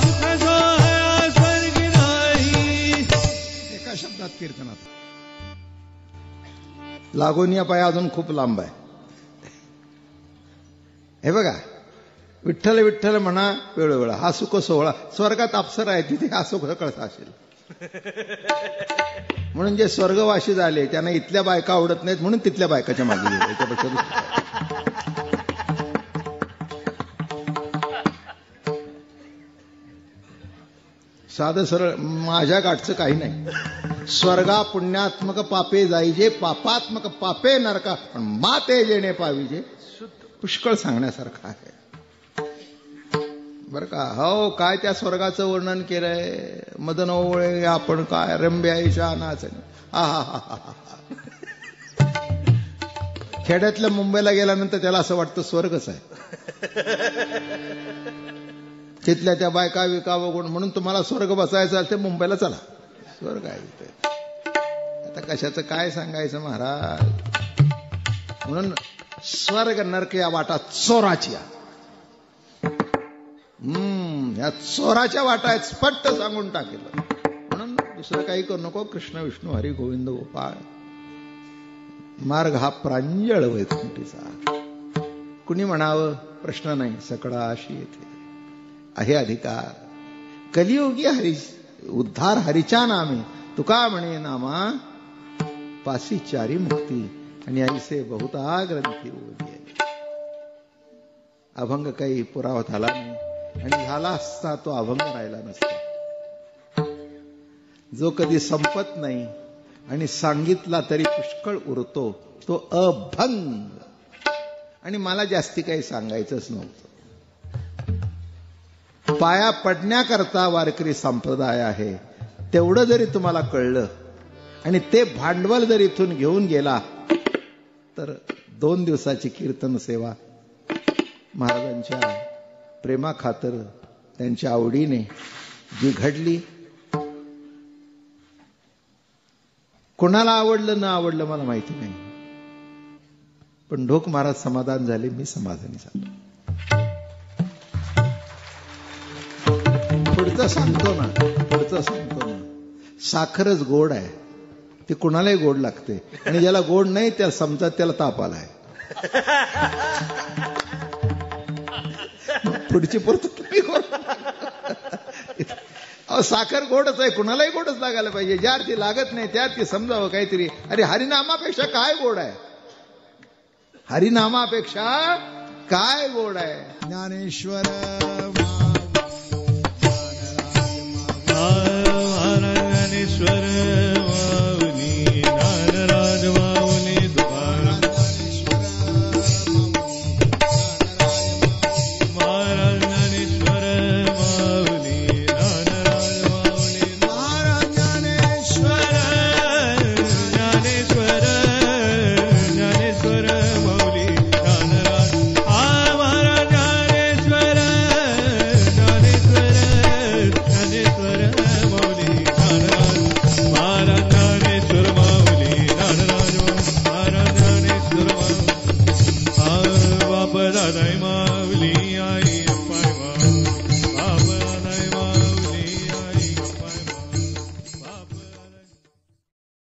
सुख सोहळा स्वर्गी नाही. एका शब्दात कीर्तनात. लागून या पाया अजून खूप लांब आहे. हे बघा, विठ्ठल विठ्ठल म्हणा वेळोवेळा, हा सुख सोहळा. स्वर्गात अप्सरा आहे, तिथे हा सुख कळसा असेल. म्हणून जे स्वर्गवासी झाले त्यांना इथल्या बायका आवडत नाहीत, म्हणून तिथल्या बायकाच्या मागे गेले. त्याच्यापेक्षा साधं सरळ माझ्या गाठचं काही नाही. स्वर्गा पुण्यात्मक पापे जाईजे, पापात्मक पापे नरका, पण माते जेणे पाविजे. पुष्कळ सांगण्यासारखं आहे बरं का. हो, काय त्या स्वर्गाचं वर्णन केलंय. मदन ओवळे आपण काय रंब्याईशा नाचणी. खेड्यातल्या मुंबईला गेल्यानंतर त्याला असं वाटतं स्वर्गच आहे. तिथल्या त्या बायका विका बघून. म्हणून तुम्हाला स्वर्ग बसायचं असेल ते मुंबईला चला, स्वर्ग आहे तिथे. आता कशाचं काय सांगायचं महाराज. म्हणून स्वर्ग नरक या वाटा चोराची. ह्या चोराच्या वाटा आहेत, स्पष्ट सांगून टाकेल. म्हणून दुसरं काही करू नको. कृष्ण विष्णू हरी गोविंद गोपाळ. मार्ग हा प्रांजळ वैकुंठीचा. कुणी म्हणावं प्रश्न नाही, सकळा अशी येथे आहे अधिकार. कलियुगी हरी उद्धार हरीच्या नामे. तुका म्हणे नामा पासी चारी मुक्ती. आणि ऐसे बहुता ग्रंथी ओढी. अभंग काही पुरावा झाला नाही, आणि झाला असता तो अभंग राहिला नसता. जो कधी संपत नाही आणि सांगितला तरी पुष्कळ उरतो तो अभंग. आणि मला जास्ती काही सांगायचंच नव्हतं. पाया पडण्याकरता वारकरी संप्रदाय आहे, तेवढं जरी तुम्हाला कळलं आणि ते भांडवल जर इथून घेऊन गेला तर 2 दिवसाची कीर्तन सेवा महाराजांच्या प्रेमाखातर, त्यांच्या आवडीने जी घडली, कोणाला आवडलं न आवडलं मला माहिती नाही, पण ढोक महाराज समाधान झाले, मी समाधानी झालो. पुढचं सांगतो ना, साखरच गोड आहे, ती कुणालाही गोड लागते, आणि ज्याला गोड नाही त्याला समजा त्याला ताप आलाय. पुढची पुरतं तुम्ही साखर गोडच आहे, कुणालाही गोडच लागायला पाहिजे. ज्या ती लागत नाही त्यात ती समजावं काहीतरी. अरे हरिनामापेक्षा काय गोड आहे, हरिनामापेक्षा काय गोड आहे. ज्ञानेश्वर